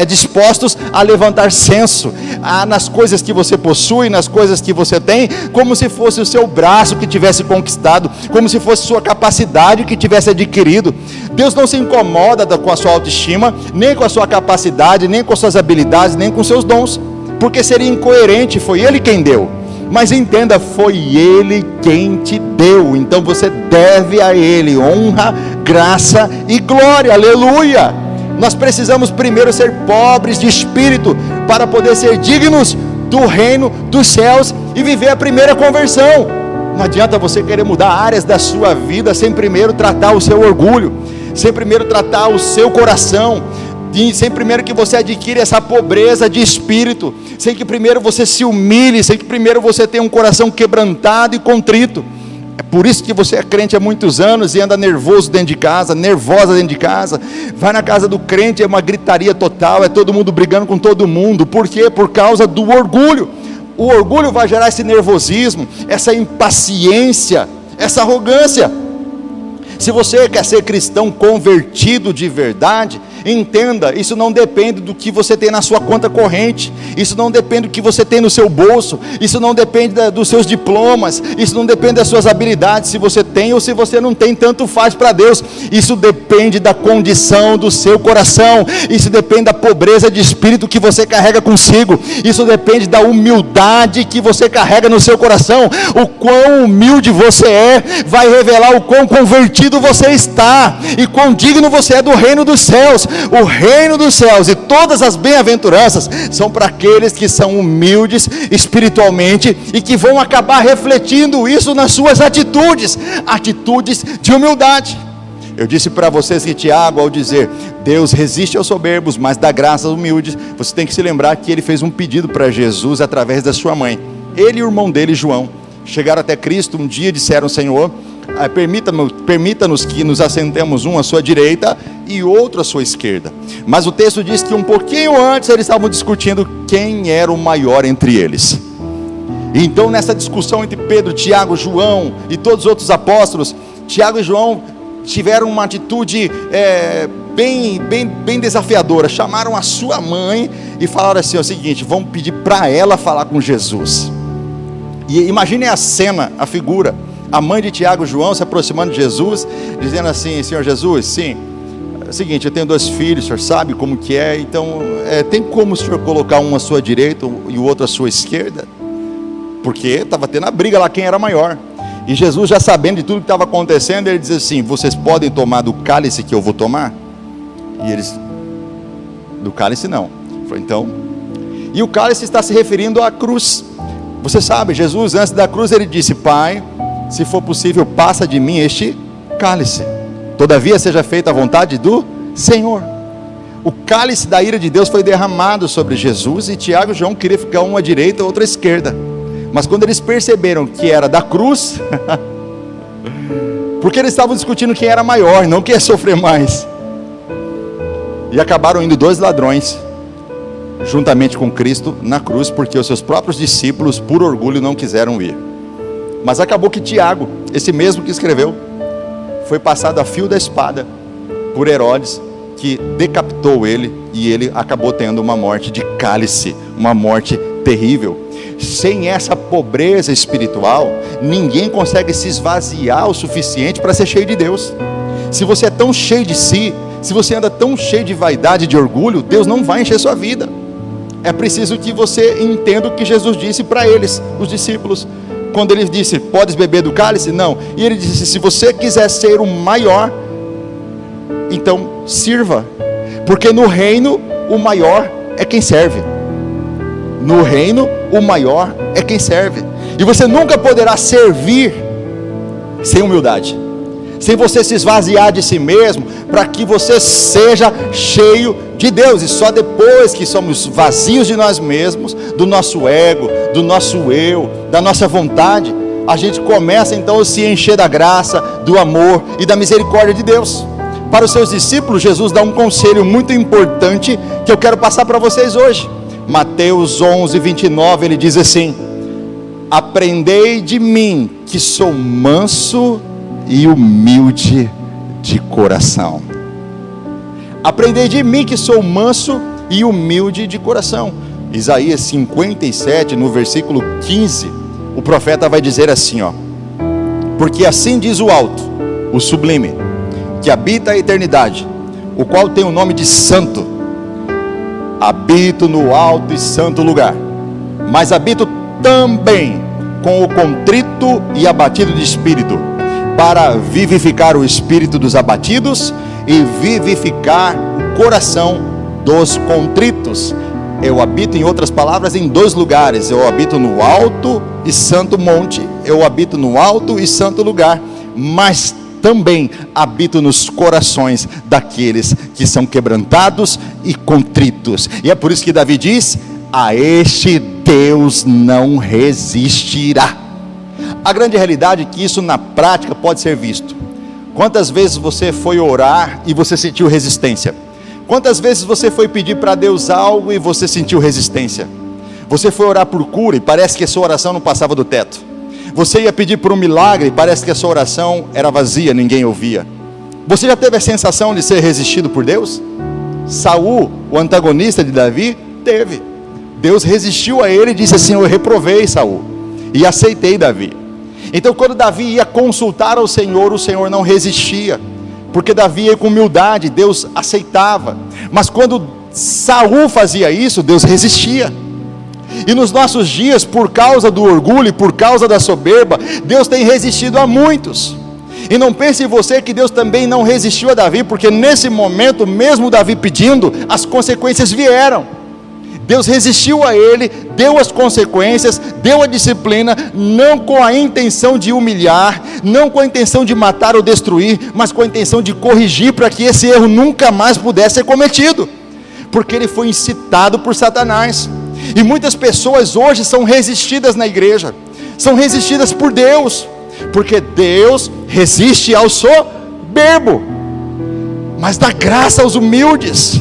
dispostos a levantar censo nas coisas que você possui, nas coisas que você tem, como se fosse o seu braço que tivesse conquistado, como se fosse sua capacidade que tivesse adquirido. Deus não se incomoda com a sua autoestima, nem com a sua capacidade, nem com as suas habilidades, nem com os seus dons, porque seria incoerente. Foi Ele quem deu, mas entenda, foi Ele quem te deu, então você deve a Ele honra, graça e glória. Aleluia! Nós precisamos primeiro ser pobres de espírito, para poder ser dignos do reino dos céus e viver a primeira conversão. Não adianta você querer mudar áreas da sua vida sem primeiro tratar o seu orgulho, sem primeiro tratar o seu coração, sem primeiro que você adquire essa pobreza de espírito, sem que primeiro você se humilhe, sem que primeiro você tenha um coração quebrantado e contrito. É por isso que você é crente há muitos anos e anda nervoso dentro de casa, nervosa dentro de casa. Vai na casa do crente, é uma gritaria total, é todo mundo brigando com todo mundo. Por quê? Por causa do orgulho. O orgulho vai gerar esse nervosismo, essa impaciência, essa arrogância. Se você quer ser cristão convertido de verdade, entenda, isso não depende do que você tem na sua conta corrente, isso não depende do que você tem no seu bolso, isso não depende dos seus diplomas, isso não depende das suas habilidades, se você tem ou se você não tem, tanto faz para Deus. Isso depende da condição do seu coração, isso depende da pobreza de espírito que você carrega consigo, isso depende da humildade que você carrega no seu coração. O quão humilde você é, vai revelar o quão convertido você está, e quão digno você é do reino dos céus. O reino dos céus e todas as bem-aventuranças são para aqueles que são humildes espiritualmente e que vão acabar refletindo isso nas suas atitudes de humildade. Eu disse para vocês que Tiago, ao dizer Deus resiste aos soberbos, mas dá graça aos humildes, você tem que se lembrar que ele fez um pedido para Jesus através da sua mãe. Ele e o irmão dele, João, chegaram até Cristo um dia e disseram: Senhor, permita-nos que nos assentemos um à sua direita e outro à sua esquerda. Mas o texto diz que um pouquinho antes eles estavam discutindo quem era o maior entre eles. E então, nessa discussão entre Pedro, Tiago, João e todos os outros apóstolos, Tiago e João tiveram uma atitude bem desafiadora. Chamaram a sua mãe e falaram assim: é o seguinte, vamos pedir para ela falar com Jesus. E imaginem a cena, a figura, a mãe de Tiago e João se aproximando de Jesus, dizendo assim: Senhor Jesus, sim, é o seguinte, eu tenho 2 filhos, o senhor sabe como que é, então tem como o senhor colocar um à sua direita e o outro à sua esquerda? Porque estava tendo a briga lá, quem era maior. E Jesus, já sabendo de tudo que estava acontecendo, ele diz assim: vocês podem tomar do cálice que eu vou tomar? E eles: do cálice não. Ele falou: então. E o cálice está se referindo à cruz. Você sabe, Jesus, antes da cruz, ele disse: Pai, se for possível, passa de mim este cálice, todavia seja feita a vontade do Senhor. O cálice da ira de Deus foi derramado sobre Jesus, e Tiago e João queriam ficar um à direita e outro à esquerda. Mas quando eles perceberam que era da cruz, porque eles estavam discutindo quem era maior, não quem ia sofrer mais, e acabaram indo 2 ladrões juntamente com Cristo na cruz, porque os seus próprios discípulos, por orgulho, não quiseram ir. Mas acabou que Tiago, esse mesmo que escreveu, foi passado a fio da espada por Herodes, que decapitou ele, e ele acabou tendo uma morte de cálice, uma morte terrível. Sem essa pobreza espiritual, ninguém consegue se esvaziar o suficiente para ser cheio de Deus. Se você é tão cheio de si, se você anda tão cheio de vaidade e de orgulho, Deus não vai encher sua vida. É preciso que você entenda o que Jesus disse para eles, os discípulos, quando ele disse: podes beber do cálice? Não. E ele disse: se você quiser ser o maior, então sirva, porque no reino o maior é quem serve. No reino o maior é quem serve. E você nunca poderá servir sem humildade, sem você se esvaziar de si mesmo, para que você seja cheio de Deus. E só depois que somos vazios de nós mesmos, do nosso ego, do nosso eu, da nossa vontade, a gente começa então a se encher da graça, do amor e da misericórdia de Deus. Para os seus discípulos, Jesus dá um conselho muito importante que eu quero passar para vocês hoje. Mateus 11, 29, ele diz assim: aprendei de mim, que sou manso e humilde de coração. Aprendei de mim, que sou manso e humilde de coração. Isaías 57, no versículo 15, o profeta vai dizer assim, ó: porque assim diz o alto, o sublime, que habita a eternidade, o qual tem o nome de santo: habito no alto e santo lugar, mas habito também com o contrito e abatido de espírito, para vivificar o espírito dos abatidos e vivificar o coração dos contritos. Eu habito, em outras palavras, em 2 lugares. Eu habito no alto e santo monte, eu habito no alto e santo lugar, mas também habito nos corações daqueles que são quebrantados e contritos. E é por isso que Davi diz: a este Deus não resistirá. A grande realidade é que isso na prática pode ser visto. Quantas vezes você foi orar e você sentiu resistência? Quantas vezes você foi pedir para Deus algo e você sentiu resistência? Você foi orar por cura e parece que a sua oração não passava do teto. Você ia pedir por um milagre e parece que a sua oração era vazia, ninguém ouvia. Você já teve a sensação de ser resistido por Deus? Saul, o antagonista de Davi, teve. Deus resistiu a ele e disse assim: eu reprovei Saul e aceitei Davi. Então quando Davi ia consultar ao Senhor, o Senhor não resistia, porque Davi ia com humildade, Deus aceitava. Mas quando Saul fazia isso, Deus resistia. E nos nossos dias, por causa do orgulho e por causa da soberba, Deus tem resistido a muitos. E não pense você que Deus também não resistiu a Davi, porque nesse momento, mesmo Davi pedindo, as consequências vieram. Deus resistiu a ele, deu as consequências, deu a disciplina, não com a intenção de humilhar, não com a intenção de matar ou destruir, mas com a intenção de corrigir, para que esse erro nunca mais pudesse ser cometido, porque ele foi incitado por Satanás. E muitas pessoas hoje são resistidas na igreja, são resistidas por Deus, porque Deus resiste ao soberbo, mas dá graça aos humildes.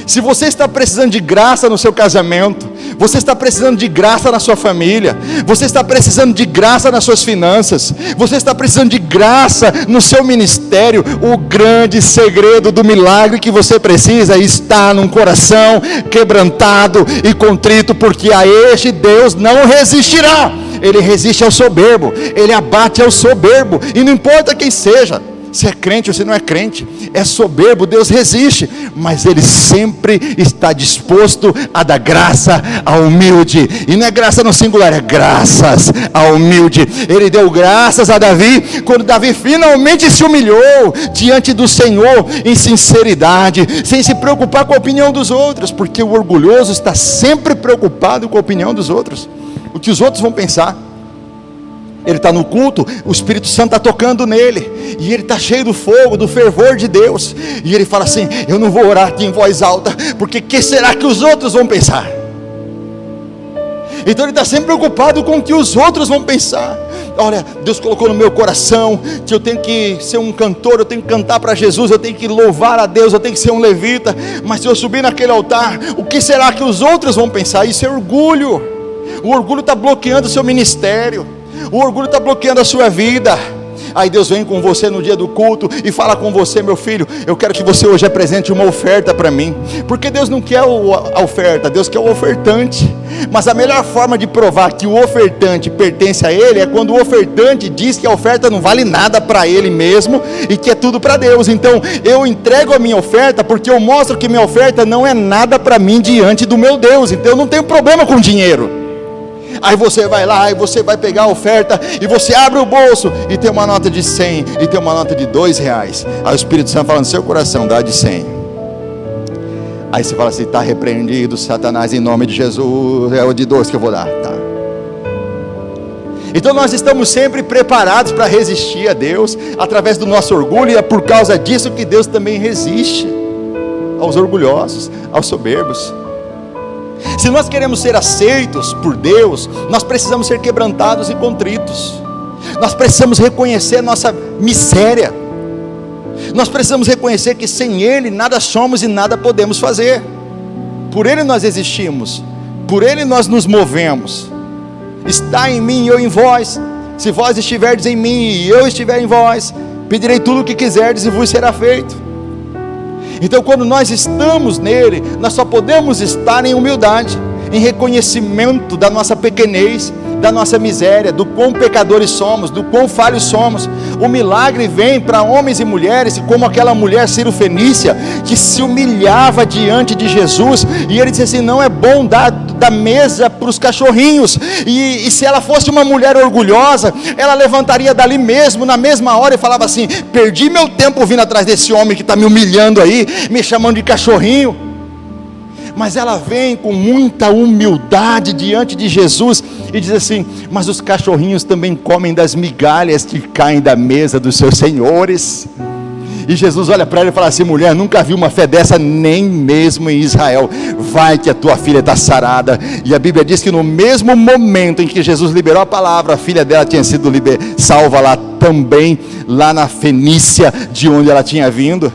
Se você está precisando de graça no seu casamento, Você está precisando de graça na sua família. Você está precisando de graça nas suas finanças. Você está precisando de graça no seu ministério. O grande segredo do milagre que você precisa está num coração quebrantado e contrito, porque a este Deus não resistirá. Ele resiste ao soberbo, ele abate ao soberbo, e não importa quem seja, se é crente ou se não é crente, é soberbo, Deus resiste, mas Ele sempre está disposto a dar graça ao humilde, e não é graça no singular, é graças ao humilde. Ele deu graças a Davi, quando Davi finalmente se humilhou diante do Senhor, em sinceridade, sem se preocupar com a opinião dos outros, porque o orgulhoso está sempre preocupado com a opinião dos outros, o que os outros vão pensar. Ele está no culto, o Espírito Santo está tocando nele, e ele está cheio do fogo, do fervor de Deus, e ele fala assim: eu não vou orar aqui em voz alta, porque que será que os outros vão pensar? Então ele está sempre preocupado com o que os outros vão pensar. Olha, Deus colocou no meu coração que eu tenho que ser um cantor, eu tenho que cantar para Jesus, eu tenho que louvar a Deus, eu tenho que ser um levita, mas se eu subir naquele altar, o que será que os outros vão pensar? Isso é orgulho. O orgulho está bloqueando o seu ministério, o orgulho está bloqueando a sua vida. Aí Deus vem com você no dia do culto e fala com você: meu filho, eu quero que você hoje apresente uma oferta para mim, porque Deus não quer a oferta, Deus quer o ofertante. Mas a melhor forma de provar que o ofertante pertence a Ele é quando o ofertante diz que a oferta não vale nada para ele mesmo e que é tudo para Deus. Então eu entrego a minha oferta porque eu mostro que minha oferta não é nada para mim diante do meu Deus, então eu não tenho problema com dinheiro. Aí você vai lá, e você vai pegar a oferta, e você abre o bolso, e tem uma nota de 100, e tem uma nota de R$2. Aí o Espírito Santo fala no seu coração: dá de 100. Aí você fala assim: está repreendido, Satanás, em nome de Jesus, é o de 2 que eu vou dar. Tá. Então nós estamos sempre preparados para resistir a Deus, através do nosso orgulho, e é por causa disso que Deus também resiste aos orgulhosos, aos soberbos. Se nós queremos ser aceitos por Deus, nós precisamos ser quebrantados e contritos. Nós precisamos reconhecer nossa miséria. Nós precisamos reconhecer que sem Ele nada somos e nada podemos fazer. Por Ele nós existimos, por Ele nós nos movemos. Está em mim e eu em vós. Se vós estiverdes em mim e eu estiver em vós, pedirei tudo o que quiserdes e vos será feito. Então quando nós estamos nele, nós só podemos estar em humildade, em reconhecimento da nossa pequenez, da nossa miséria, do quão pecadores somos, do quão falhos somos. O milagre vem para homens e mulheres, como aquela mulher Cirofenícia, que se humilhava diante de Jesus, e ele disse assim: não é bom dar da mesa para os cachorrinhos. E se ela fosse uma mulher orgulhosa, ela levantaria dali mesmo, na mesma hora, e falava assim: perdi meu tempo vindo atrás desse homem que está me humilhando aí, me chamando de cachorrinho. Mas ela vem com muita humildade diante de Jesus e diz assim: mas os cachorrinhos também comem das migalhas que caem da mesa dos seus senhores. E Jesus olha para ela e fala assim: mulher, nunca vi uma fé dessa nem mesmo em Israel. Vai que a tua filha está sarada. E a Bíblia diz que no mesmo momento em que Jesus liberou a palavra, a filha dela tinha sido salva lá também, lá na Fenícia, de onde ela tinha vindo.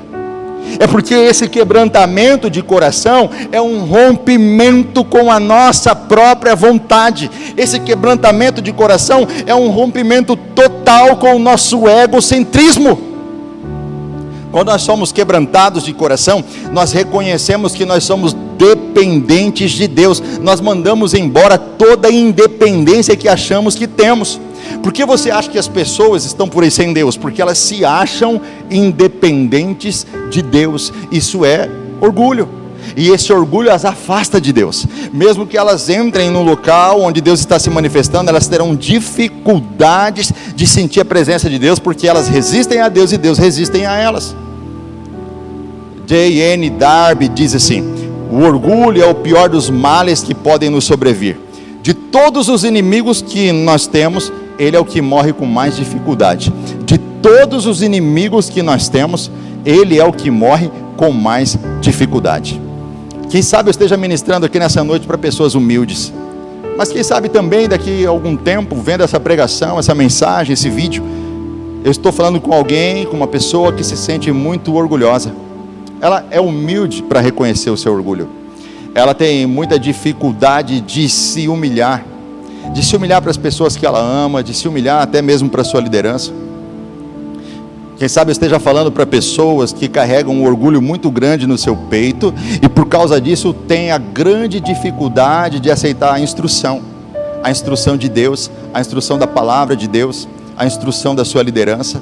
É porque esse quebrantamento de coração é um rompimento com a nossa própria vontade. Esse quebrantamento de coração é um rompimento total com o nosso egocentrismo. Quando nós somos quebrantados de coração, nós reconhecemos que nós somos dependentes de Deus. Nós mandamos embora toda a independência que achamos que temos. Por que você acha que as pessoas estão por aí sem Deus? Porque elas se acham independentes de Deus. Isso é orgulho. E esse orgulho as afasta de Deus. Mesmo que elas entrem num local onde Deus está se manifestando, elas terão dificuldades de sentir a presença de Deus, porque elas resistem a Deus e Deus resistem a elas. J.N. Darby diz assim: o orgulho é o pior dos males que podem nos sobrevir. De todos os inimigos que nós temos, ele é o que morre com mais dificuldade. De todos os inimigos que nós temos, ele é o que morre com mais dificuldade. Quem sabe eu esteja ministrando aqui nessa noite para pessoas humildes, mas quem sabe também daqui a algum tempo, vendo essa pregação, essa mensagem, esse vídeo, eu estou falando com alguém, com uma pessoa que se sente muito orgulhosa. Ela é humilde para reconhecer o seu orgulho. ela tem muita dificuldade de se humilhar para as pessoas que ela ama, de se humilhar até mesmo para a sua liderança. Quem sabe eu esteja falando para pessoas que carregam um orgulho muito grande no seu peito e por causa disso tem a grande dificuldade de aceitar a instrução de Deus, a instrução da palavra de Deus, a instrução da sua liderança,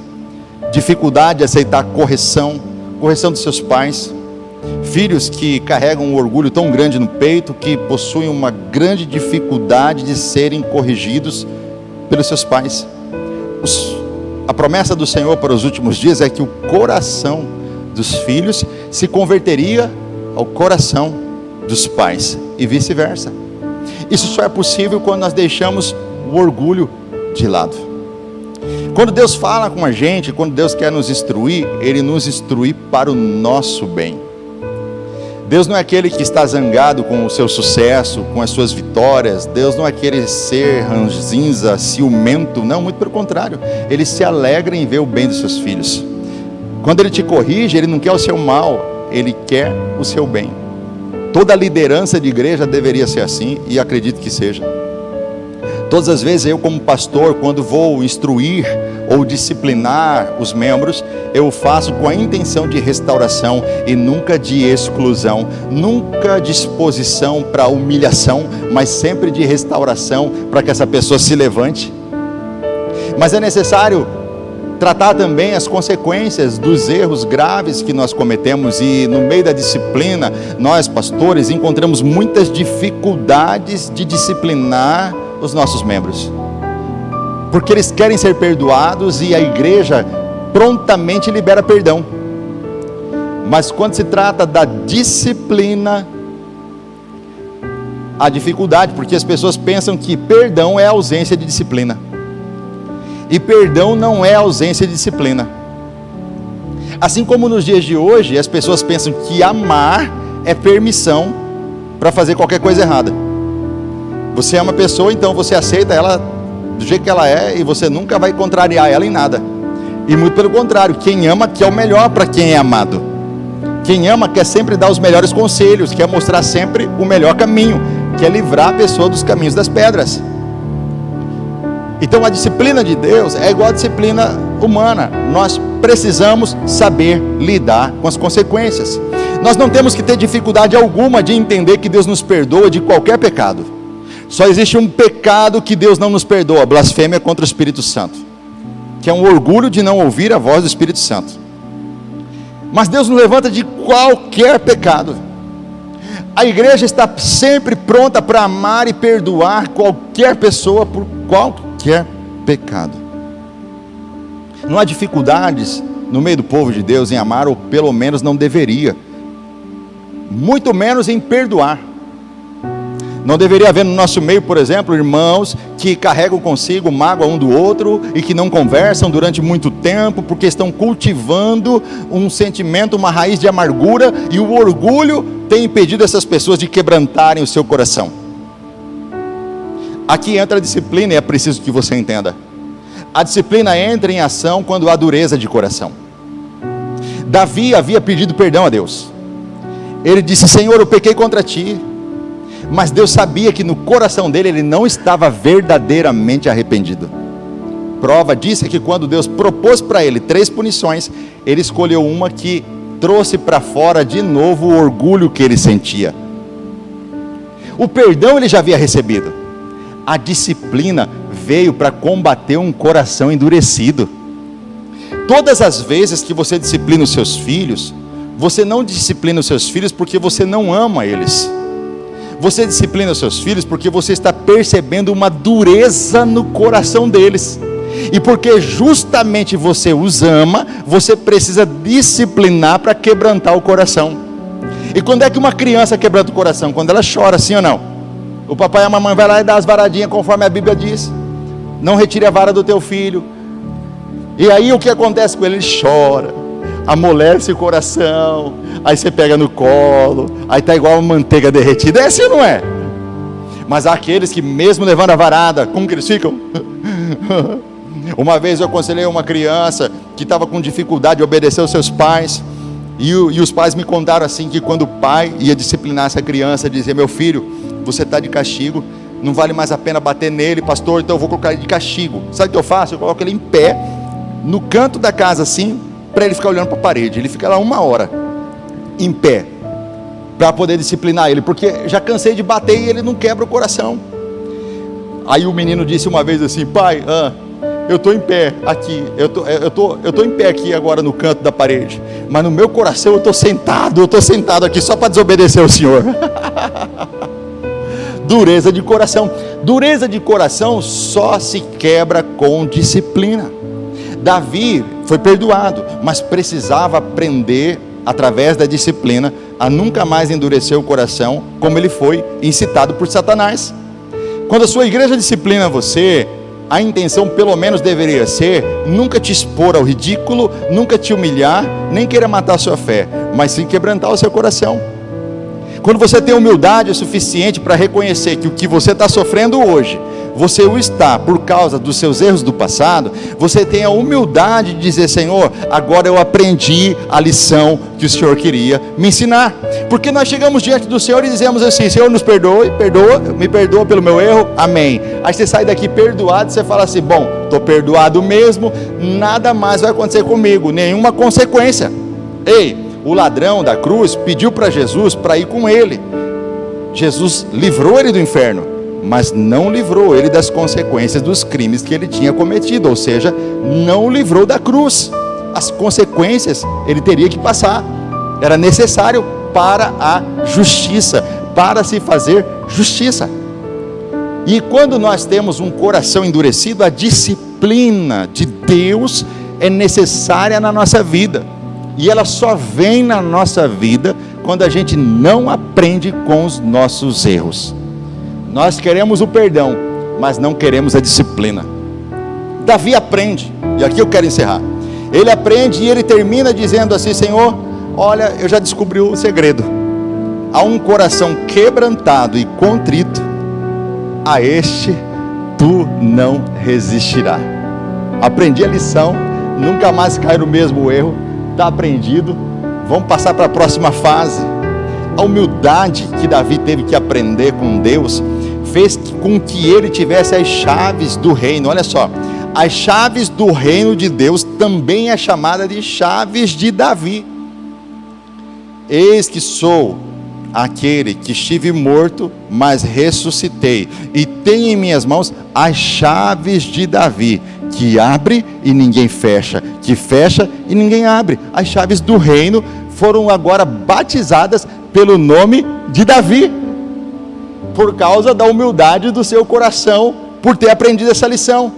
dificuldade de aceitar a correção dos seus pais, filhos que carregam um orgulho tão grande no peito que possuem uma grande dificuldade de serem corrigidos pelos seus pais. A promessa do Senhor para os últimos dias é que o coração dos filhos se converteria ao coração dos pais e vice-versa. Isso só é possível quando nós deixamos o orgulho de lado. Quando Deus fala com a gente, quando Deus quer nos instruir, Ele nos instrui para o nosso bem. Deus não é aquele que está zangado com o seu sucesso, com as suas vitórias. Deus não é aquele ser ranzinza, ciumento. Não, muito pelo contrário. Ele se alegra em ver o bem dos seus filhos. Quando Ele te corrige, Ele não quer o seu mal, Ele quer o seu bem. Toda liderança de igreja deveria ser assim, e acredito que seja. Todas as vezes eu, como pastor, quando vou instruir ou disciplinar os membros, eu faço com a intenção de restauração e nunca de exclusão, nunca de exposição para humilhação, mas sempre de restauração para que essa pessoa se levante. Mas é necessário tratar também as consequências dos erros graves que nós cometemos, e no meio da disciplina, nós pastores encontramos muitas dificuldades de disciplinar os nossos membros, porque eles querem ser perdoados e a igreja prontamente libera perdão. Mas quando se trata da disciplina, há dificuldade, porque as pessoas pensam que perdão é ausência de disciplina, e perdão não é ausência de disciplina. Assim como nos dias de hoje as pessoas pensam que amar é permissão para fazer qualquer coisa errada. Você ama a pessoa, então você aceita ela do jeito que ela é, e você nunca vai contrariar ela em nada. E muito pelo contrário, quem ama quer o melhor para quem é amado. Quem ama quer sempre dar os melhores conselhos, quer mostrar sempre o melhor caminho, quer livrar a pessoa dos caminhos das pedras. Então a disciplina de Deus é igual à disciplina humana. Nós precisamos saber lidar com as consequências. Nós não temos que ter dificuldade alguma de entender que Deus nos perdoa de qualquer pecado. Só existe um pecado que Deus não nos perdoa: blasfêmia contra o Espírito Santo, que é um orgulho de não ouvir a voz do Espírito Santo. Mas Deus nos levanta de qualquer pecado. A igreja está sempre pronta para amar e perdoar qualquer pessoa por qualquer pecado. Não há dificuldades no meio do povo de Deus em amar, ou pelo menos não deveria, muito menos em perdoar. Não deveria haver no nosso meio, por exemplo, irmãos que carregam consigo mágoa um do outro e que não conversam durante muito tempo, porque estão cultivando um sentimento, uma raiz de amargura, e o orgulho tem impedido essas pessoas de quebrantarem o seu coração. Aqui entra a disciplina, e é preciso que você entenda. A disciplina entra em ação quando há dureza de coração. Davi havia pedido perdão a Deus. Ele disse: Senhor, eu pequei contra ti. Mas Deus sabia que no coração dele ele não estava verdadeiramente arrependido. Prova disso é que quando Deus propôs para ele 3 punições, ele escolheu uma que trouxe para fora de novo o orgulho que ele sentia. O perdão ele já havia recebido. A disciplina veio para combater um coração endurecido. Todas as vezes que você disciplina os seus filhos, você não disciplina os seus filhos porque você não ama eles. Você disciplina os seus filhos porque você está percebendo uma dureza no coração deles. E porque justamente você os ama, você precisa disciplinar para quebrantar o coração. E quando é que uma criança quebranta o coração? Quando ela chora, sim ou não? O papai e a mamãe vai lá e dá as varadinhas conforme a Bíblia diz. Não retire a vara do teu filho. E aí o que acontece com ele? Ele chora, amolece o coração, aí você pega no colo, aí está igual uma manteiga derretida. É assim ou não é? Mas há aqueles que mesmo levando a varada, como que eles ficam? Uma vez eu aconselhei uma criança que estava com dificuldade de obedecer aos seus pais, E os pais me contaram assim, que quando o pai ia disciplinar essa criança, dizia: meu filho, você está de castigo, não vale mais a pena bater nele, pastor, então eu vou colocar ele de castigo. Sabe o que eu faço? Eu coloco ele em pé, no canto da casa assim, para ele ficar olhando para a parede. Ele fica lá 1 hora, em pé, para poder disciplinar ele, porque já cansei de bater e ele não quebra o coração. Aí o menino disse uma vez assim: pai, eu estou em pé aqui, eu tô em pé aqui agora no canto da parede, mas no meu coração eu estou sentado aqui só para desobedecer ao Senhor. Dureza de coração. Dureza de coração só se quebra com disciplina. Davi foi perdoado, mas precisava aprender, através da disciplina, a nunca mais endurecer o coração, como ele foi incitado por Satanás. Quando a sua igreja disciplina você, a intenção pelo menos deveria ser nunca te expor ao ridículo, nunca te humilhar, nem queira matar a sua fé, mas sim quebrantar o seu coração. Quando você tem humildade suficiente para reconhecer que o que você está sofrendo hoje, você o está por causa dos seus erros do passado, você tem a humildade de dizer: Senhor, agora eu aprendi a lição que o Senhor queria me ensinar. Porque nós chegamos diante do Senhor e dizemos assim: Senhor, nos perdoe, me perdoa pelo meu erro, amém. Aí você sai daqui perdoado e você fala assim: bom, estou perdoado mesmo, nada mais vai acontecer comigo, nenhuma consequência. Ei, o ladrão da cruz pediu para Jesus para ir com ele. Jesus livrou ele do inferno, mas não livrou ele das consequências dos crimes que ele tinha cometido, ou seja, não o livrou da cruz. As consequências ele teria que passar, era necessário para a justiça, para se fazer justiça. E quando nós temos um coração endurecido, a disciplina de Deus é necessária na nossa vida, e ela só vem na nossa vida quando a gente não aprende com os nossos erros. Nós queremos o perdão, mas não queremos a disciplina. Davi aprende, e aqui eu quero encerrar. Ele aprende e ele termina dizendo assim: Senhor, olha, eu já descobri o segredo. Há um coração quebrantado e contrito, a este tu não resistirás. Aprendi a lição, nunca mais cair no mesmo erro. Está aprendido, vamos passar para a próxima fase. A humildade que Davi teve que aprender com Deus fez com que ele tivesse as chaves do reino. Olha só, as chaves do reino de Deus também é chamada de chaves de Davi. Eis que sou aquele que estive morto, mas ressuscitei, e tenho em minhas mãos as chaves de Davi, que abre e ninguém fecha, que fecha e ninguém abre. As chaves do reino foram agora batizadas pelo nome de Davi, por causa da humildade do seu coração, por ter aprendido essa lição.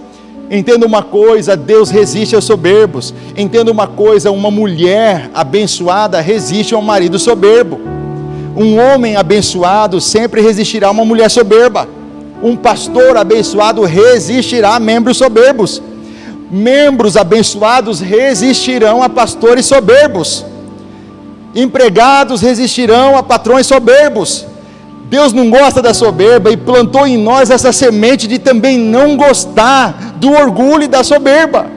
Entenda uma coisa: Deus resiste aos soberbos. Entenda uma coisa: uma mulher abençoada resiste a um marido soberbo. Um homem abençoado sempre resistirá a uma mulher soberba. Um pastor abençoado resistirá a membros soberbos. Membros abençoados resistirão a pastores soberbos. Empregados resistirão a patrões soberbos. Deus não gosta da soberba e plantou em nós essa semente de também não gostar do orgulho e da soberba.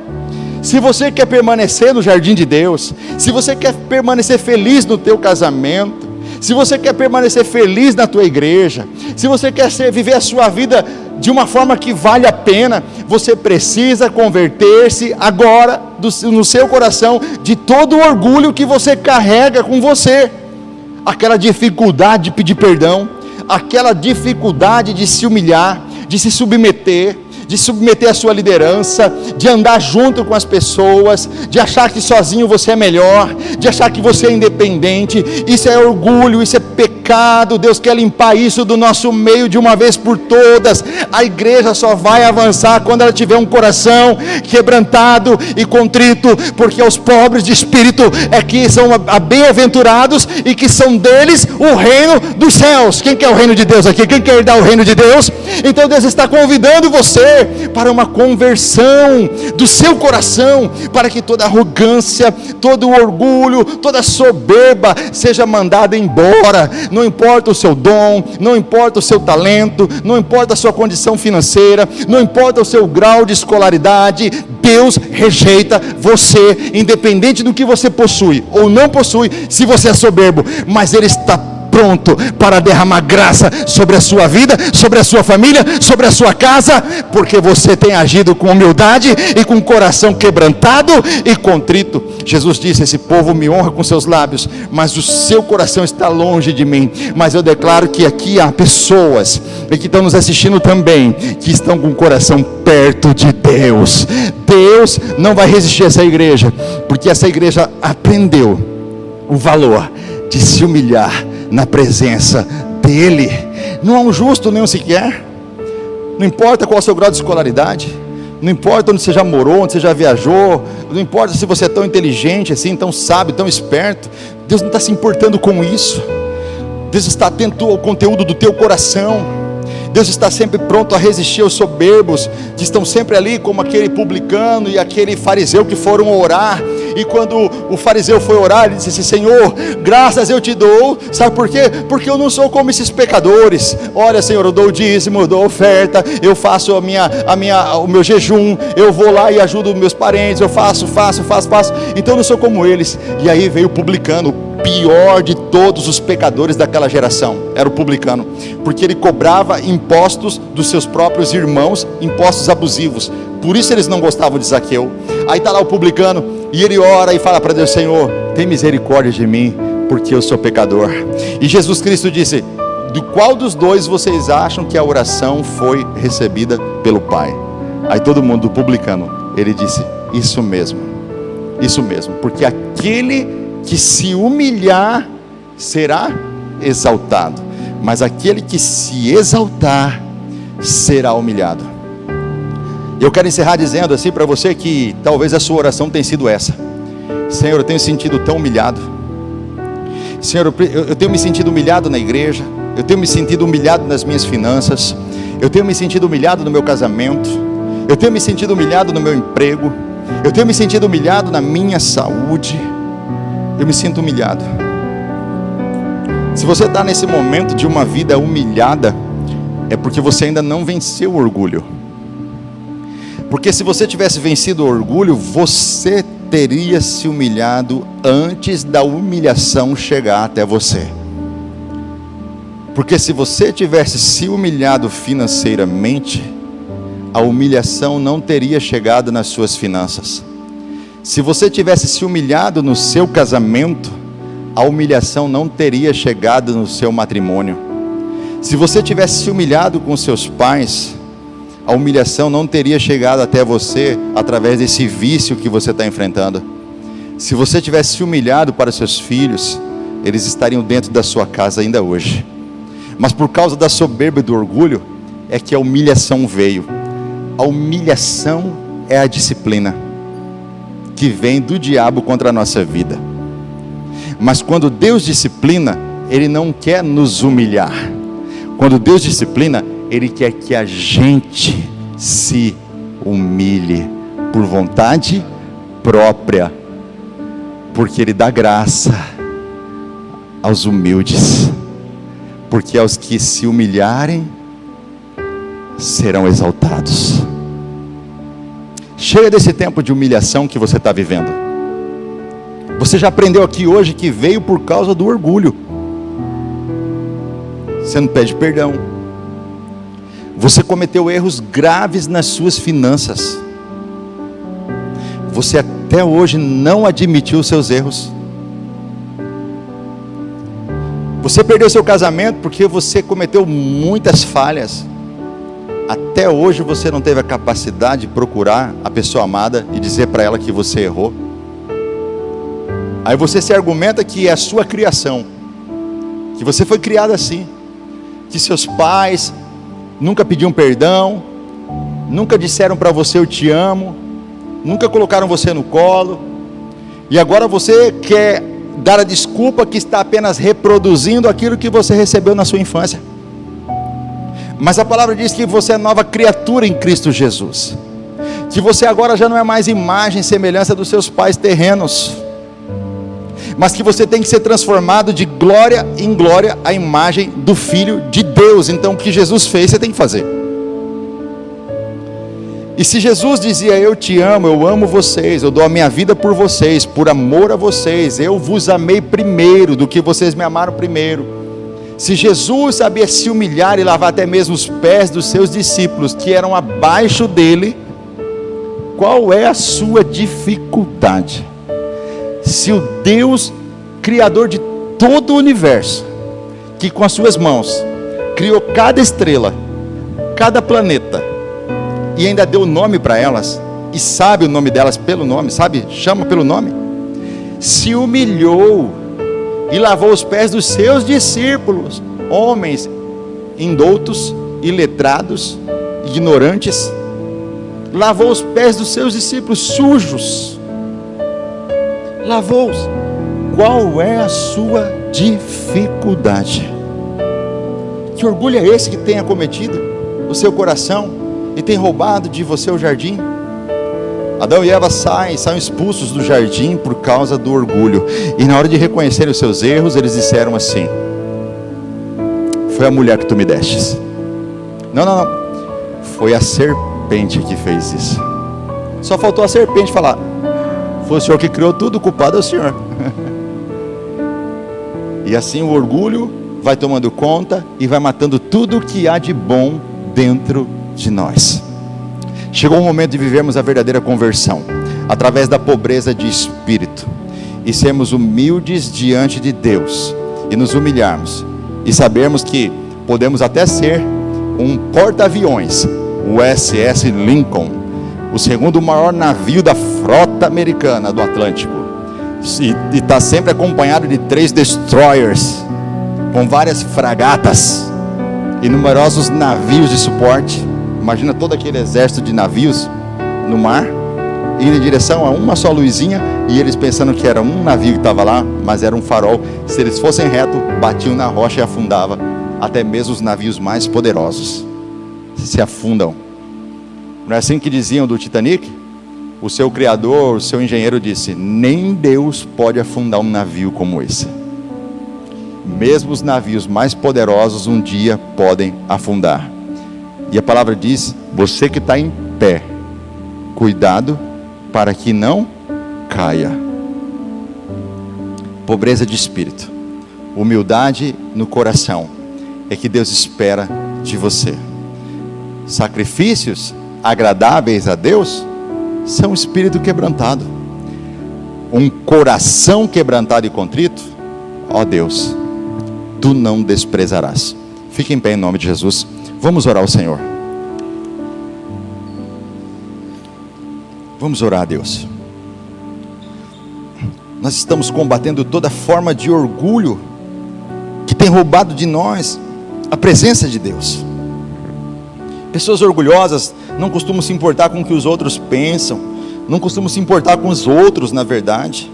Se você quer permanecer no jardim de Deus, se você quer permanecer feliz no teu casamento, se você quer permanecer feliz na tua igreja, se você quer viver a sua vida de uma forma que vale a pena, você precisa converter-se agora no seu coração de todo o orgulho que você carrega com você, aquela dificuldade de pedir perdão, aquela dificuldade de se humilhar, de se submeter a sua liderança, de andar junto com as pessoas, de achar que sozinho você é melhor, de achar que você é independente. Isso é orgulho, isso é pecado. Deus quer limpar isso do nosso meio de uma vez por todas. A igreja só vai avançar quando ela tiver um coração quebrantado e contrito, porque aos pobres de espírito é que são bem-aventurados, e que são deles o reino dos céus. Quem quer o reino de Deus aqui? Quem quer dar o reino de Deus? Então Deus está convidando você você para uma conversão do seu coração, para que toda arrogância, todo orgulho, toda soberba seja mandada embora. Não importa o seu dom, não importa o seu talento, não importa a sua condição financeira, não importa o seu grau de escolaridade, Deus rejeita você, independente do que você possui ou não possui, se você é soberbo, mas Ele está pronto para derramar graça sobre a sua vida, sobre a sua família, sobre a sua casa, porque você tem agido com humildade e com o coração quebrantado e contrito. Jesus disse: esse povo me honra com seus lábios, mas o seu coração está longe de mim. Mas eu declaro que aqui há pessoas que estão nos assistindo também, que estão com o coração perto de Deus. Deus não vai resistir a essa igreja, porque essa igreja aprendeu o valor de se humilhar na presença dEle. Não há um justo nenhum sequer. Não importa qual é o seu grau de escolaridade, não importa onde você já morou, onde você já viajou, não importa se você é tão inteligente assim, tão sábio, tão esperto. Deus não está se importando com isso. Deus está atento ao conteúdo do teu coração. Deus está sempre pronto a resistir aos soberbos, que estão sempre ali, como aquele publicano e aquele fariseu que foram orar. E quando o fariseu foi orar, ele disse assim: Senhor, graças eu te dou. Sabe por quê? Porque eu não sou como esses pecadores. Olha, Senhor, eu dou o dízimo, eu dou a oferta, eu faço o meu jejum, eu vou lá e ajudo meus parentes, eu faço. Então eu não sou como eles. E aí veio o publicano, pior de todos os pecadores daquela geração, era o publicano, porque ele cobrava impostos dos seus próprios irmãos, impostos abusivos. Por isso eles não gostavam de Zaqueu. Aí está lá o publicano, e ele ora e fala para Deus: Senhor, tem misericórdia de mim, porque eu sou pecador. E Jesus Cristo disse: de qual dos dois vocês acham que a oração foi recebida pelo Pai? Aí todo mundo, do publicano, ele disse: isso mesmo, porque aquele que se humilhar será exaltado, mas aquele que se exaltar será humilhado. Eu quero encerrar dizendo assim para você que talvez a sua oração tenha sido essa: Senhor, eu tenho sentido tão humilhado. Senhor, eu tenho me sentido humilhado na igreja, eu tenho me sentido humilhado nas minhas finanças, eu tenho me sentido humilhado no meu casamento, eu tenho me sentido humilhado no meu emprego, eu tenho me sentido humilhado na minha saúde. Eu me sinto humilhado. Se você está nesse momento de uma vida humilhada, é porque você ainda não venceu o orgulho. Porque se você tivesse vencido o orgulho, você teria se humilhado antes da humilhação chegar até você. Porque se você tivesse se humilhado financeiramente, a humilhação não teria chegado nas suas finanças. Se você tivesse se humilhado no seu casamento, a humilhação não teria chegado no seu matrimônio. Se você tivesse se humilhado com seus pais, a humilhação não teria chegado até você através desse vício que você está enfrentando. Se você tivesse se humilhado para seus filhos, eles estariam dentro da sua casa ainda hoje. Mas por causa da soberba e do orgulho, é que a humilhação veio. A humilhação é a disciplina que vem do diabo contra a nossa vida. Mas quando Deus disciplina, Ele não quer nos humilhar. Quando Deus disciplina, Ele quer que a gente se humilhe por vontade própria, porque Ele dá graça aos humildes, porque aos que se humilharem serão exaltados. Chega desse tempo de humilhação que você está vivendo. Você já aprendeu aqui hoje que veio por causa do orgulho. Você não pede perdão. Você cometeu erros graves nas suas finanças. Você até hoje não admitiu os seus erros. Você perdeu seu casamento porque você cometeu muitas falhas. Até hoje você não teve a capacidade de procurar a pessoa amada e dizer para ela que você errou. Aí você se argumenta que é a sua criação, que você foi criado assim, que seus pais nunca pediam perdão, nunca disseram para você eu te amo, nunca colocaram você no colo, e agora você quer dar a desculpa que está apenas reproduzindo aquilo que você recebeu na sua infância. Mas a palavra diz que você é nova criatura em Cristo Jesus, que você agora já não é mais imagem e semelhança dos seus pais terrenos, mas que você tem que ser transformado de glória em glória à imagem do Filho de Deus. Então o que Jesus fez, você tem que fazer. E se Jesus dizia: eu te amo, eu amo vocês, eu dou a minha vida por vocês, por amor a vocês, eu vos amei primeiro do que vocês me amaram primeiro. Se Jesus sabia se humilhar e lavar até mesmo os pés dos seus discípulos, que eram abaixo dele, qual é a sua dificuldade? Se o Deus, Criador de todo o universo, que com as suas mãos criou cada estrela, cada planeta, e ainda deu nome para elas, e sabe o nome delas pelo nome, sabe? Chama pelo nome. Se humilhou e lavou os pés dos seus discípulos, homens indoutos, iletrados, ignorantes. Lavou os pés dos seus discípulos sujos, lavou-os. Qual é a sua dificuldade? Que orgulho é esse que tem acometido o seu coração e tem roubado de você o jardim? Adão e Eva saem expulsos do jardim por causa do orgulho. E na hora de reconhecerem os seus erros, eles disseram assim: foi a mulher que tu me destes. Não, foi a serpente que fez isso. Só faltou a serpente falar: foi o Senhor que criou tudo, o culpado é o Senhor. E assim o orgulho vai tomando conta e vai matando tudo que há de bom dentro de nós. Chegou o momento de vivermos a verdadeira conversão, através da pobreza de espírito, e sermos humildes diante de Deus, e nos humilharmos, e sabermos que podemos até ser um porta-aviões, o SS Lincoln, o segundo maior navio da frota americana do Atlântico, e está sempre acompanhado de 3 destroyers, com várias fragatas, e numerosos navios de suporte. Imagina todo aquele exército de navios no mar, indo em direção a uma só luzinha, e eles pensando que era um navio que estava lá, mas era um farol. Se eles fossem reto, batiam na rocha e afundava. Até mesmo os navios mais poderosos se afundam. Não é assim que diziam do Titanic? O seu criador, o seu engenheiro disse: nem Deus pode afundar um navio como esse. Mesmo os navios mais poderosos um dia podem afundar. E a palavra diz: você que está em pé, cuidado para que não caia. Pobreza de espírito, humildade no coração, é que Deus espera de você. Sacrifícios agradáveis a Deus são um espírito quebrantado, um coração quebrantado e contrito, ó Deus, tu não desprezarás. Fique em pé em nome de Jesus. Vamos orar ao Senhor. Vamos orar a Deus. Nós estamos combatendo toda forma de orgulho que tem roubado de nós a presença de Deus. Pessoas orgulhosas não costumam se importar com o que os outros pensam, não costumam se importar com os outros, na verdade.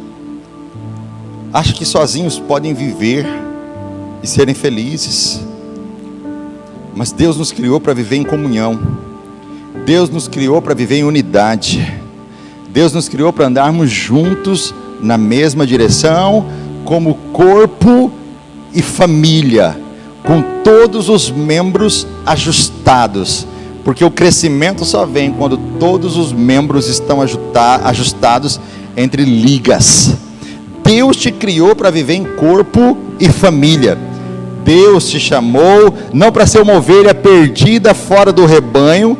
Acham que sozinhos podem viver e serem felizes. Mas Deus nos criou para viver em comunhão. Deus nos criou para viver em unidade. Deus nos criou para andarmos juntos na mesma direção, como corpo e família, com todos os membros ajustados, porque o crescimento só vem quando todos os membros estão ajustados entre ligas. Deus te criou para viver em corpo e família. Deus te chamou não para ser uma ovelha perdida fora do rebanho,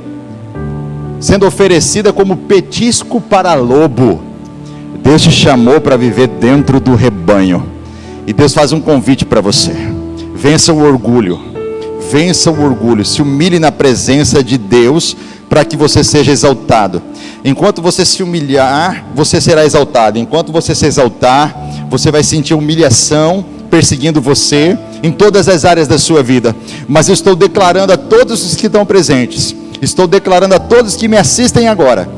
sendo oferecida como petisco para lobo. Deus te chamou para viver dentro do rebanho. E Deus faz um convite para você: vença o orgulho, se humilhe na presença de Deus, para que você seja exaltado. Enquanto você se humilhar, você será exaltado. Enquanto você se exaltar, você vai sentir humilhação perseguindo você em todas as áreas da sua vida. Mas eu estou declarando a todos os que estão presentes, estou declarando a todos que me assistem agora,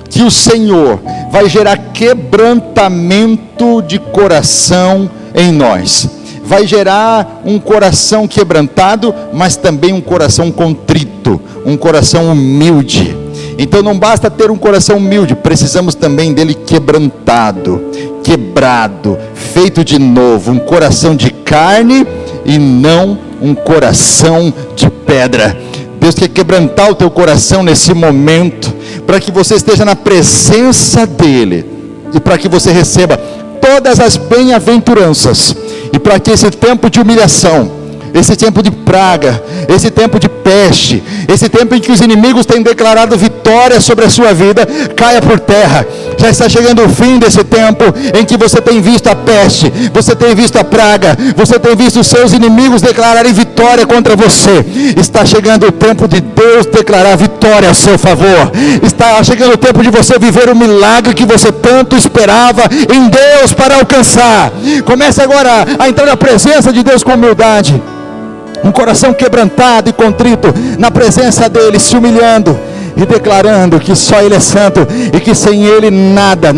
que o Senhor vai gerar quebrantamento de coração em nós, vai gerar um coração quebrantado, mas também um coração contrito, um coração humilde. Então não basta ter um coração humilde, precisamos também dele quebrantado, quebrado, feito de novo, um coração de carne e não um coração de pedra. Deus quer quebrantar o teu coração nesse momento, para que você esteja na presença dele, e para que você receba todas as bem-aventuranças, e para que esse tempo de humilhação, esse tempo de praga, esse tempo de peste, esse tempo em que os inimigos têm declarado vitória sobre a sua vida, caia por terra. Já está chegando o fim desse tempo em que você tem visto a peste, você tem visto a praga, você tem visto os seus inimigos declararem vitória contra você. Está chegando o tempo de Deus declarar vitória a seu favor. Está chegando o tempo de você viver o milagre que você tanto esperava em Deus para alcançar. Comece agora a entrar na presença de Deus com humildade, um coração quebrantado e contrito na presença dele, se humilhando e declarando que só ele é santo e que sem ele nada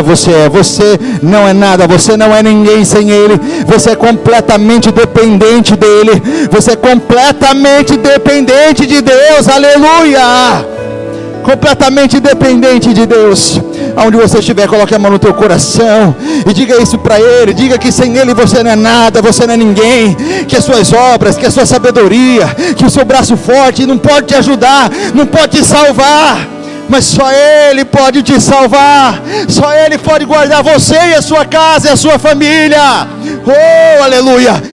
você é. Você não é nada, você não é ninguém sem ele. Você é completamente dependente dele, você é completamente dependente de Deus. Aleluia! Completamente dependente de Deus. Aonde você estiver, coloque a mão no teu coração e diga isso para ele. Diga que sem ele você não é nada, você não é ninguém, que as suas obras, que a sua sabedoria, que o seu braço forte não pode te ajudar, não pode te salvar, mas só ele pode te salvar. Só ele pode guardar você e a sua casa e a sua família. Oh, aleluia!